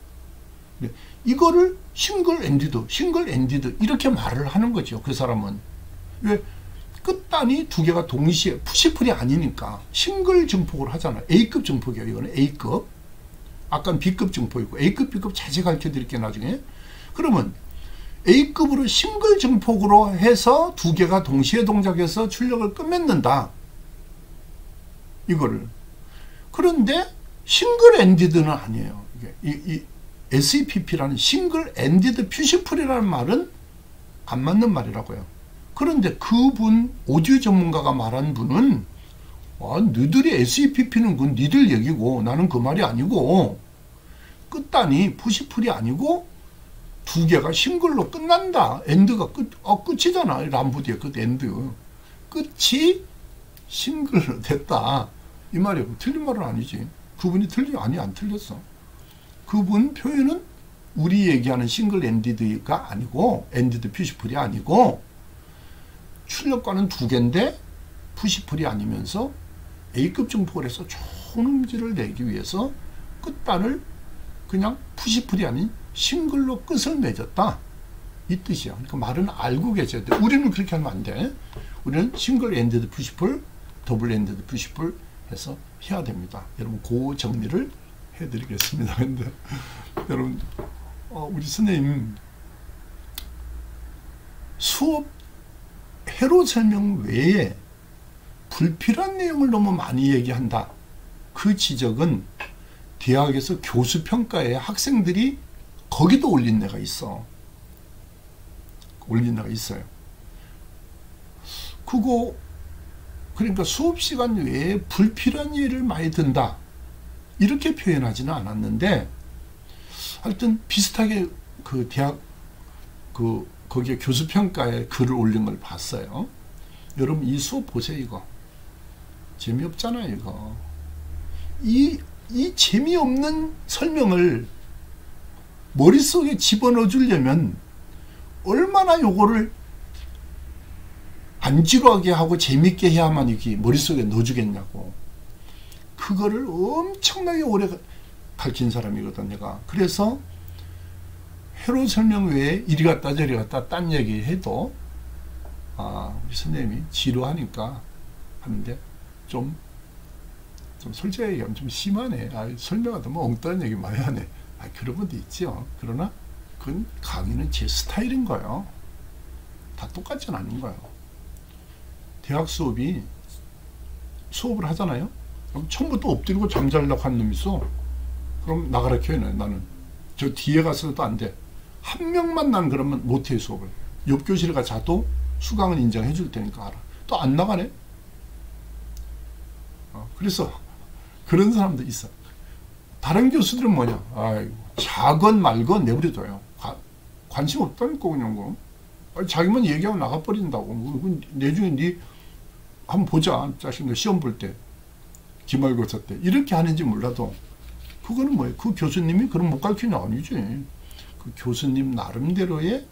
이거를 싱글 엔디드 이렇게 말을 하는 거죠. 그 사람은. 왜? 끝단이 두 개가 동시에 푸시풀이 아니니까 싱글 증폭을 하잖아. A급 증폭이에요. 이거는 A급. 아까는 B급 증폭이고, A급, B급 자세히 가르쳐 드릴게요. 나중에. 그러면 A급으로 싱글 증폭으로 해서 두 개가 동시에 동작해서 출력을 끝맺는다. 이거를. 그런데 싱글 엔디드는 아니에요. 이 SEPP라는 싱글 엔디드 퓨시풀이라는 말은 안 맞는 말이라고요. 그런데 그분, 오디오 전문가가 말한 분은, 너희들이 SEPP는 그건 니들 얘기고 나는 그 말이 아니고, 끝단이 푸시풀이 아니고 두 개가 싱글로 끝난다. 엔드가 끝이잖아. 람보 뒤에 끝 엔드. 끝이 싱글로 됐다. 이 말이에요. 틀린 말은 아니지. 그분이 안 틀렸어. 그분 표현은 우리 얘기하는 싱글 엔디드가 아니고, 엔디드 푸시풀이 아니고, 출력과는 두 개인데 푸시풀이 아니면서 A급 증폭을 해서 좋은 음질을 내기 위해서 끝단을 그냥 푸시풀이 아닌 싱글로 끝을 맺었다. 이 뜻이야. 그러니까 말은 알고 계셔야 돼. 우리는 그렇게 하면 안 돼. 우리는 싱글 엔디드 푸시풀, 더블 엔디드 푸시풀 해서 해야 됩니다. 여러분, 그 정리를 해드리겠습니다. 근데 여러분, 우리 선생님 수업 해로 설명 외에 불필요한 내용을 너무 많이 얘기한다. 그 지적은 대학에서 교수 평가에 학생들이 거기도 올린 데가 있어. 올린 데가 있어요. 그거 그러니까 수업 시간 외에 불필요한 예를 많이 든다. 이렇게 표현하지는 않았는데, 하여튼 비슷하게 그 대학 거기에 교수 평가에 글을 올린 걸 봤어요. 여러분, 이 수업 보세요. 이거 재미없잖아요. 이거 이 재미없는 설명을 머릿속에 집어넣어 주려면 얼마나 요거를 안 지루하게 하고 재밌게 해야만 이게 머릿속에 넣어주겠냐고. 그거를 엄청나게 오래 가르친 사람이거든 내가. 그래서 회로 설명 외에 이리 갔다 저리 갔다 딴 얘기 해도 우리 선생님이 지루하니까 하는데 좀 솔직하게 얘기하면 좀 심하네. 설명하다 뭐 엉뚱한 얘기 많이 하네. 그런 것도 있죠. 그러나 그건 강의는 제 스타일인 거예요. 다 똑같진 않은 거예요. 대학 수업을 하잖아요. 그럼 처음부터 엎드리고 잠자려고 한 놈 있어. 그럼 나가라 켜요. 나는 저 뒤에 가서도 안 돼. 한 명만 난 그러면 못해 수업을. 옆 교실에 가 자도 수강은 인정해 줄 테니까 알아. 또 안 나가네. 그래서 그런 사람도 있어. 다른 교수들은 뭐냐? 자건 말건 내버려둬요. 관심 없다니까 그냥 자기만 얘기하고 나가버린다고. 내중에 네 한번 보자. 자신들 시험 볼 때 기말고사 때 이렇게 하는지 몰라도 그거는 뭐예요? 그 교수님이 그럼 못 가르치냐? 아니지. 그 교수님 나름대로의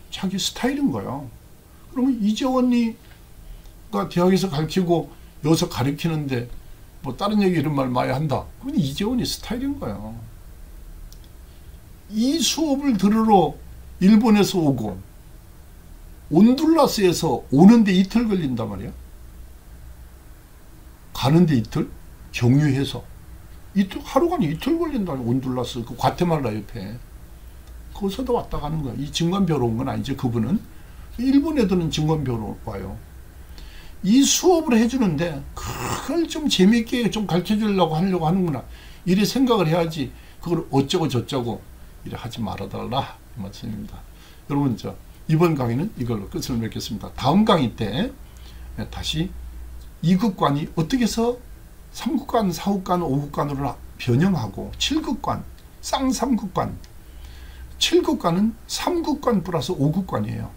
자기 스타일인 거야. 그러면 이재원이가 대학에서 가르치고 여기서 가르치는데 뭐 다른 얘기 이런 말 많이 한다. 그건 이재원이 스타일인 거야. 이 수업을 들으러 일본에서 오고 온둘라스에서 오는데 이틀 걸린단 말이야. 가는데 이틀? 경유해서 하루가 이틀 걸린다. 온둘라스 그 과테말라 옆에 거기서도 왔다 가는 거야. 이 증권 배우러 온 건 아니죠. 그분은 일본 애들은 증권 배우러 와요. 이 수업을 해주는데 그걸 좀 재미있게 좀 가르쳐 주려고 하려고 하는구나. 이래 생각을 해야지 그걸 어쩌고 저쩌고 이래 하지 말아달라 이 말씀입니다. 여러분 이번 강의는 이걸로 끝을 맺겠습니다. 다음 강의 때 다시 2국관이 어떻게 해서 3국관, 4국관, 5국관으로 변형하고 7국관, 쌍3국관 7국관은 3국관 플러스 5국관이에요.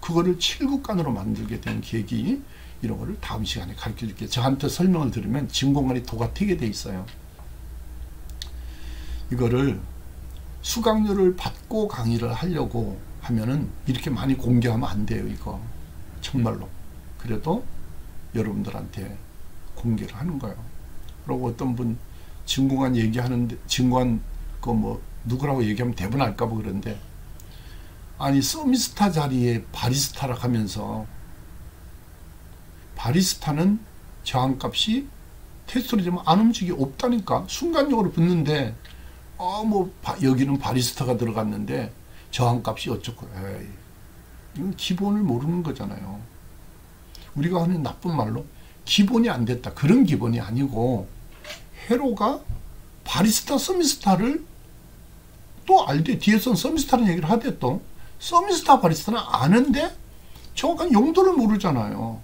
그거를 7국관으로 만들게 된 계기 이런 거를 다음 시간에 가르쳐 줄게요. 저한테 설명을 들으면 진공관이 도가 튀게 돼 있어요. 이거를 수강료를 받고 강의를 하려고 하면은 이렇게 많이 공개하면 안 돼요. 이거 정말로. 그래도 여러분들한테 공개를 하는 거예요. 그리고 어떤 분 진공관 얘기하는데 진공관 뭐 누구라고 얘기하면 대분할까 봐 그런데 아니 서미스타 자리에 바리스타라 하면서 바리스타는 저항값이 테스트를 되면 안 움직이 없다니까. 순간적으로 붙는데 여기는 바리스타가 들어갔는데 저항값이 어쩌고. 이건 기본을 모르는 거잖아요. 우리가 하는 나쁜 말로 기본이 안 됐다. 그런 기본이 아니고 회로가 바리스타 서미스타를 또 알되 뒤에서는 서미스타라는 얘기를 하대. 또 서미스타 바리스타는 아는데 정확한 용도를 모르잖아요.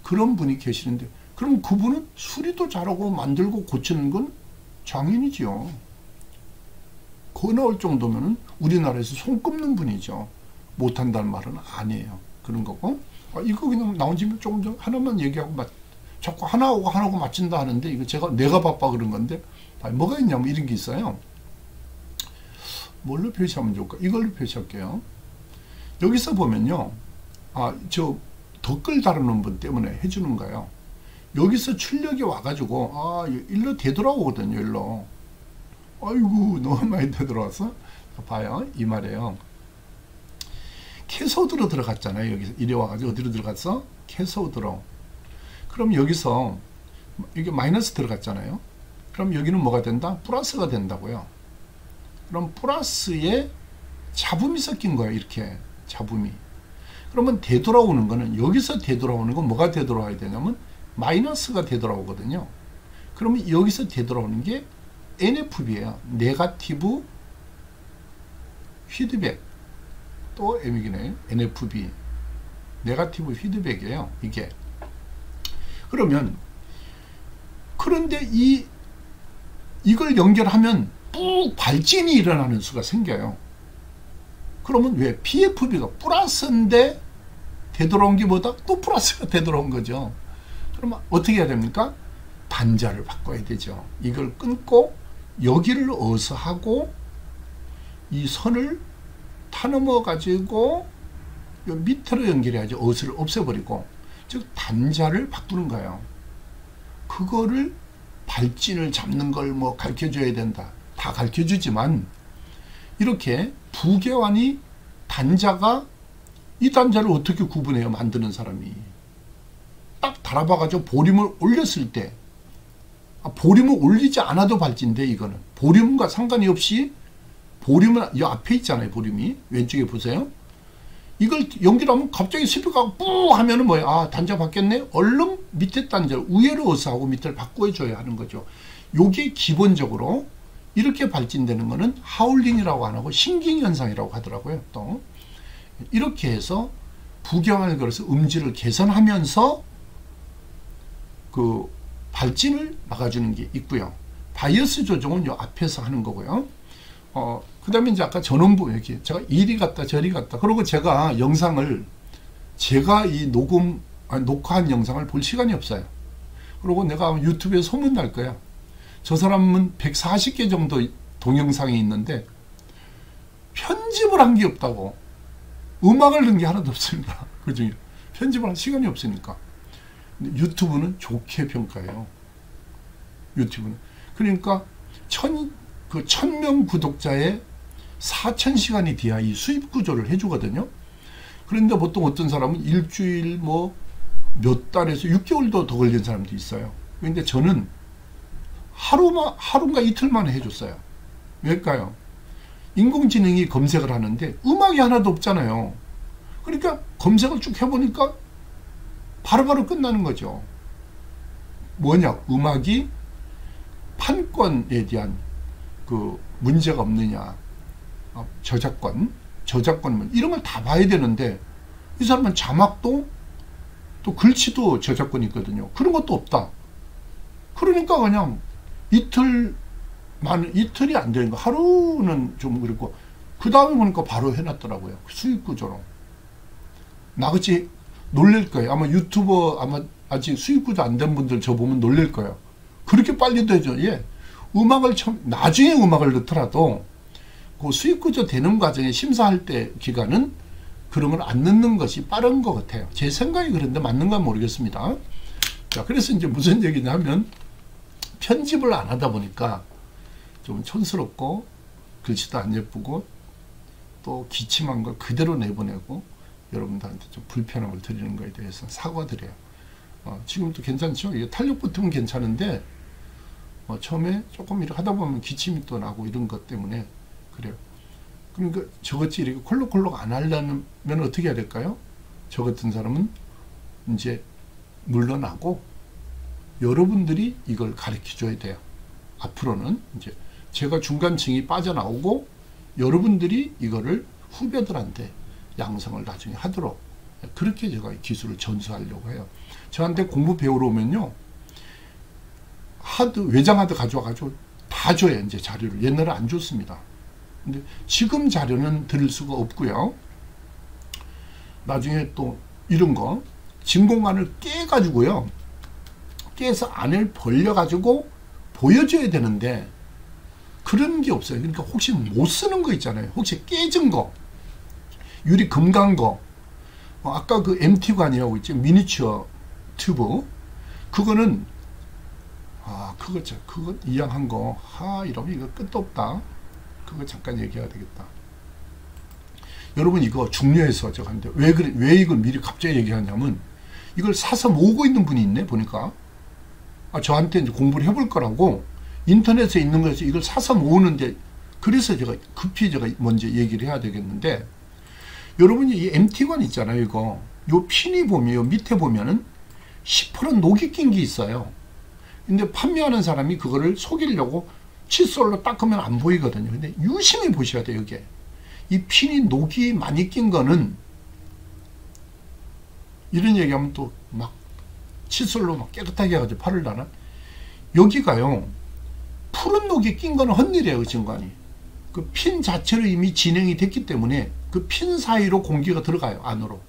그런 분이 계시는데 그럼 그분은 수리도 잘하고 만들고 고치는 건 장인이지요. 거 나올 정도면 우리나라에서 손 꼽는 분이죠. 못한다는 말은 아니에요. 그런 거고 이거 그냥 나온 집에 조금 전 하나만 얘기하고 자꾸 하나하고 맞춘다 하는데 이거 내가 바빠 그런 건데 뭐가 있냐면 이런 게 있어요. 뭘로 표시하면 좋을까? 이걸로 표시할게요. 여기서 보면요. 저 댓글 다루는 분 때문에 해주는 거예요. 여기서 출력이 와가지고 일로 되돌아오거든요. 일로. 아이고 너무 많이 되돌아왔어. 봐요. 이 말이에요. 캐소드로 들어갔잖아요. 여기서 이래 와가지고 어디로 들어갔어? 캐소드로. 그럼 여기서 이게 마이너스 들어갔잖아요. 그럼 여기는 뭐가 된다? 플러스가 된다고요. 그럼 플러스에 잡음이 섞인 거예요. 이렇게 잡음이. 그러면 되돌아오는 거는 여기서 되돌아오는 건 뭐가 되돌아와야 되냐면 마이너스가 되돌아오거든요. 그러면 여기서 되돌아오는 게 NFB예요. 네거티브 피드백. 또 M이네. NFB. 네거티브 피드백이에요. 이게. 그런데 이걸 연결하면 쭉 발진이 일어나는 수가 생겨요. 그러면 왜? PFB가 플러스인데 되돌아온 게 뭐다? 또 플러스가 되돌아온 거죠. 그러면 어떻게 해야 됩니까? 단자를 바꿔야 되죠. 이걸 끊고 여기를 어서 하고 이 선을 타넘어 가지고 요 밑으로 연결해야지 어스를 없애버리고, 즉 단자를 바꾸는 거예요. 그거를 발진을 잡는 걸 뭐 가르쳐줘야 된다, 다 가르쳐주지만, 이렇게 부계환이 단자가, 이 단자를 어떻게 구분해요? 만드는 사람이 딱 달아봐가지고 보림을 올렸을 때, 보림을 올리지 않아도 발진돼. 이거는 보림과 상관이 없이, 보림은 이 앞에 있잖아요. 보림이 왼쪽에 보세요. 이걸 연결하면 갑자기 스피커가 뿌 하면은 뭐예요? 아, 단자 바뀌었네. 얼른 밑에 단자를 위로 어서하고 밑을 바꿔줘야 하는 거죠. 요게 기본적으로 이렇게 발진되는 거는 하울링이라고 안 하고 신경현상이라고 하더라고요. 또 이렇게 해서 부경을 걸어서 음질을 개선하면서 그 발진을 막아주는 게 있고요. 바이어스 조정은 요 앞에서 하는 거고요. 그 다음에 이제 아까 전원부, 이렇게 제가 이리 갔다 저리 갔다, 그리고 제가 영상을, 제가 이 녹화한 영상을 볼 시간이 없어요. 그리고 내가 유튜브에 소문 날 거야. 저 사람은 140개 정도 동영상이 있는데 편집을 한 게 없다고. 음악을 넣은 게 하나도 없습니다. 그 중에 편집을 할 시간이 없으니까. 근데 유튜브는 좋게 평가해요. 유튜브는. 그러니까 1000명 구독자에 4000시간이 돼야 이 수입 구조를 해주거든요. 그런데 보통 어떤 사람은 일주일 뭐 몇 달에서 6개월도 더 걸린 사람도 있어요. 그런데 저는 하루인가 이틀 만에 해줬어요. 왜일까요? 인공지능이 검색을 하는데 음악이 하나도 없잖아요. 그러니까 검색을 쭉 해보니까 바로바로 끝나는 거죠. 뭐냐? 음악이 판권에 대한 그 문제가 없느냐, 저작권 이런 걸 다 봐야 되는데, 이 사람은 자막도 또 글씨도 저작권이 있거든요. 그런 것도 없다. 그러니까 그냥 이틀이 안 되는 거, 하루는 좀 그랬고, 그 다음에 보니까 바로 해놨더라고요. 수익 구조로. 나같이 놀랄 거예요. 아마 유튜버, 아마 아직 수익 구조 안 된 분들 저 보면 놀랄 거예요. 그렇게 빨리 되죠. 예. 음악을 나중에 음악을 넣더라도 그 수익 구조 되는 과정에 심사할 때 기간은 그런 걸 안 넣는 것이 빠른 것 같아요. 제 생각이 그런데 맞는가 모르겠습니다. 자, 그래서 이제 무슨 얘기냐 하면, 편집을 안 하다 보니까 좀 촌스럽고 글씨도 안 예쁘고 또 기침한 걸 그대로 내보내고 여러분들한테 좀 불편함을 드리는 거에 대해서 사과드려요. 지금도 괜찮죠? 이게 탄력 붙으면 괜찮은데 처음에 조금 이렇게 하다 보면 기침이 또 나고 이런 것 때문에 그래요. 그러니까 저같이 이렇게 콜록콜록 안 하려면 어떻게 해야 될까요? 저 같은 사람은 이제 물러나고 여러분들이 이걸 가르쳐 줘야 돼요. 앞으로는 이제 제가 중간층이 빠져나오고 여러분들이 이거를 후배들한테 양성을 나중에 하도록, 그렇게 제가 기술을 전수하려고 해요. 저한테 공부 배우러 오면요, 외장 하드 가져와가지고 다 줘요. 이제 자료를. 옛날에 안 줬습니다. 근데 지금 자료는 드릴 수가 없고요. 나중에 또 이런 거 진공관을 깨가지고요, 깨서 안을 벌려가지고 보여줘야 되는데 그런 게 없어요. 그러니까 혹시 못 쓰는 거 있잖아요. 혹시 깨진 거, 유리 금간 거, 아까 그 MT관이라고 있죠. 미니처 튜브. 그거는 그거 이양한 거, 이러면 이거 끝도 없다. 그거 잠깐 얘기해야 되겠다. 여러분, 이거 중요해서 제가 하는데, 왜 이걸 미리 갑자기 얘기하냐면, 이걸 사서 모으고 있는 분이 있네, 보니까. 저한테 이제 공부를 해볼 거라고 인터넷에 있는 거에서 이걸 사서 모으는데, 그래서 제가 급히 먼저 얘기를 해야 되겠는데, 여러분이 이 MT관 있잖아요, 이거. 요 핀이 보면, 요 밑에 보면은 10% 녹이 낀 게 있어요. 근데 판매하는 사람이 그거를 속이려고 칫솔로 닦으면 안 보이거든요. 근데 유심히 보셔야 돼요, 이게. 이 핀이 녹이 많이 낀 거는, 이런 얘기하면 또 막 칫솔로 막 깨끗하게 해가지고 팔을 다나? 여기가요, 푸른 녹이 낀 거는 헛일이에요, 그 증관이. 그 핀 자체로 이미 진행이 됐기 때문에 그 핀 사이로 공기가 들어가요, 안으로.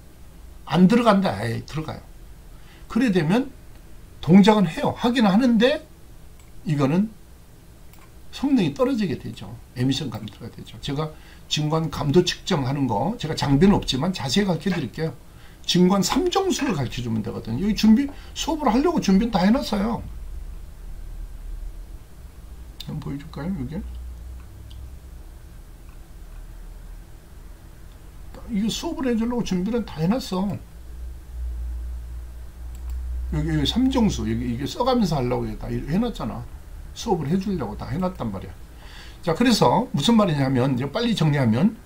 안 들어간다, 아예 들어가요. 그래 되면 동작은 해요. 하긴 하는데, 이거는 성능이 떨어지게 되죠. 에미션 감도가 되죠. 제가 진관 감도 측정하는 거 제가 장비는 없지만 자세히 가르쳐 드릴게요. 진관 3정수를 가르쳐 주면 되거든요. 여기 수업을 하려고 준비는 다 해놨어요. 한번 보여줄까요? 이게 수업을 해주려고 준비는 다 해놨어. 여기 3정수 이게 써가면서 하려고 다 해놨잖아. 수업을 해주려고 다 해놨단 말이야. 자, 그래서 무슨 말이냐면 이제 빨리 정리하면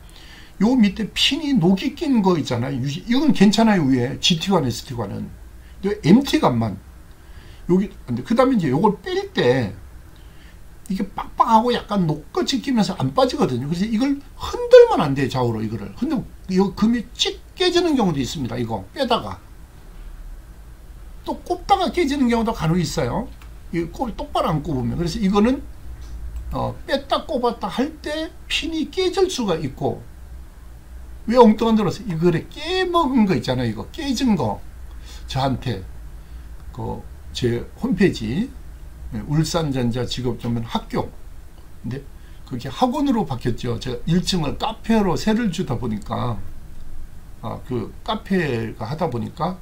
요 밑에 핀이 녹이 낀 거 있잖아요. 이건 괜찮아요. 위에 GT1, ST1은 MT값만 여기. 그 다음에 이제 요걸 뺄 때 이게 빡빡하고 약간 녹같이 끼면서 안 빠지거든요. 그래서 이걸 흔들면 안 돼요. 좌우로 이거를 흔들면 이거 금이 찍 깨지는 경우도 있습니다. 이거 빼다가 또 꼽다가 깨지는 경우도 간혹 있어요. 이거 똑바로 안 꼽으면. 그래서 이거는 뺐다 꼽았다 할 때 핀이 깨질 수가 있고. 왜 엉뚱한 데로서 이거를 깨먹은 거 있잖아요. 이거 깨진 거 저한테 제 홈페이지 울산전자 직업전문 학교, 근데 그게 학원으로 바뀌었죠. 제가 1층을 카페로 세를 주다 보니까 그 카페가 하다 보니까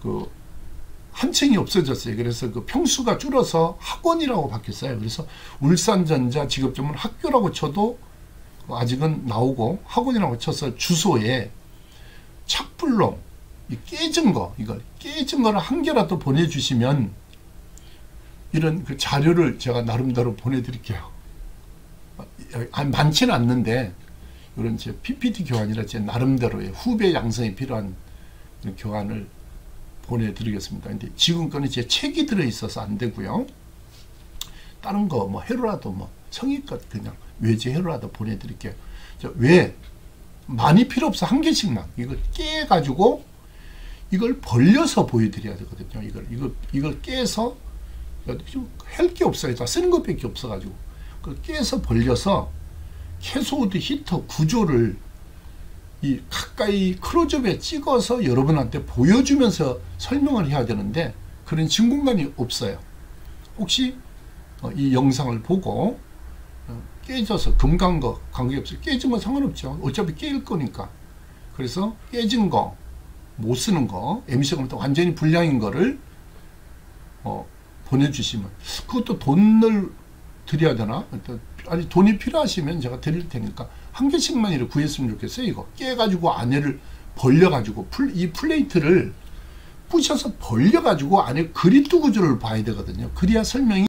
그 한 층이 없어졌어요. 그래서 그 평수가 줄어서 학원이라고 바뀌었어요. 그래서 울산전자 직업전문 학교라고 쳐도 아직은 나오고, 학원이라고 쳐서 주소에 착불로 깨진 거, 이걸 깨진 거를 한 개라도 보내주시면 이런 그 자료를 제가 나름대로 보내드릴게요. 많지는 않는데 이런 제 PPT 교환이라 제 나름대로의 후배 양성이 필요한 교환을 보내드리겠습니다. 근데 지금 거는 제 책이 들어있어서 안 되고요. 다른 거 뭐 해로라도 뭐 성의껏 그냥 외제 해로라도 보내드릴게요. 왜 많이 필요 없어. 한 개씩만 이걸 깨가지고 이걸 벌려서 보여드려야 되거든요. 이걸 깨서 할 게 없어요. 다 쓰는 것밖에 없어가지고 그걸 깨서 벌려서 캐소드 히터 구조를 이 가까이 클로즈업에 찍어서 여러분한테 보여주면서 설명을 해야 되는데 그런 진공관이 없어요. 혹시 이 영상을 보고 깨져서 금간 거 관계없어요. 깨진 건 상관없죠. 어차피 깨일 거니까. 그래서 깨진 거, 못 쓰는 거, 에미션 감도 완전히 불량인 거를 보내주시면, 그것도 돈을 드려야 되나? 아니, 돈이 필요하시면 제가 드릴 테니까 한 개씩만 이렇게 구했으면 좋겠어요. 이거 깨가지고 안에를 벌려가지고 이 플레이트를 부셔서 벌려가지고 안에 그리드 구조를 봐야 되거든요. 그래야 설명이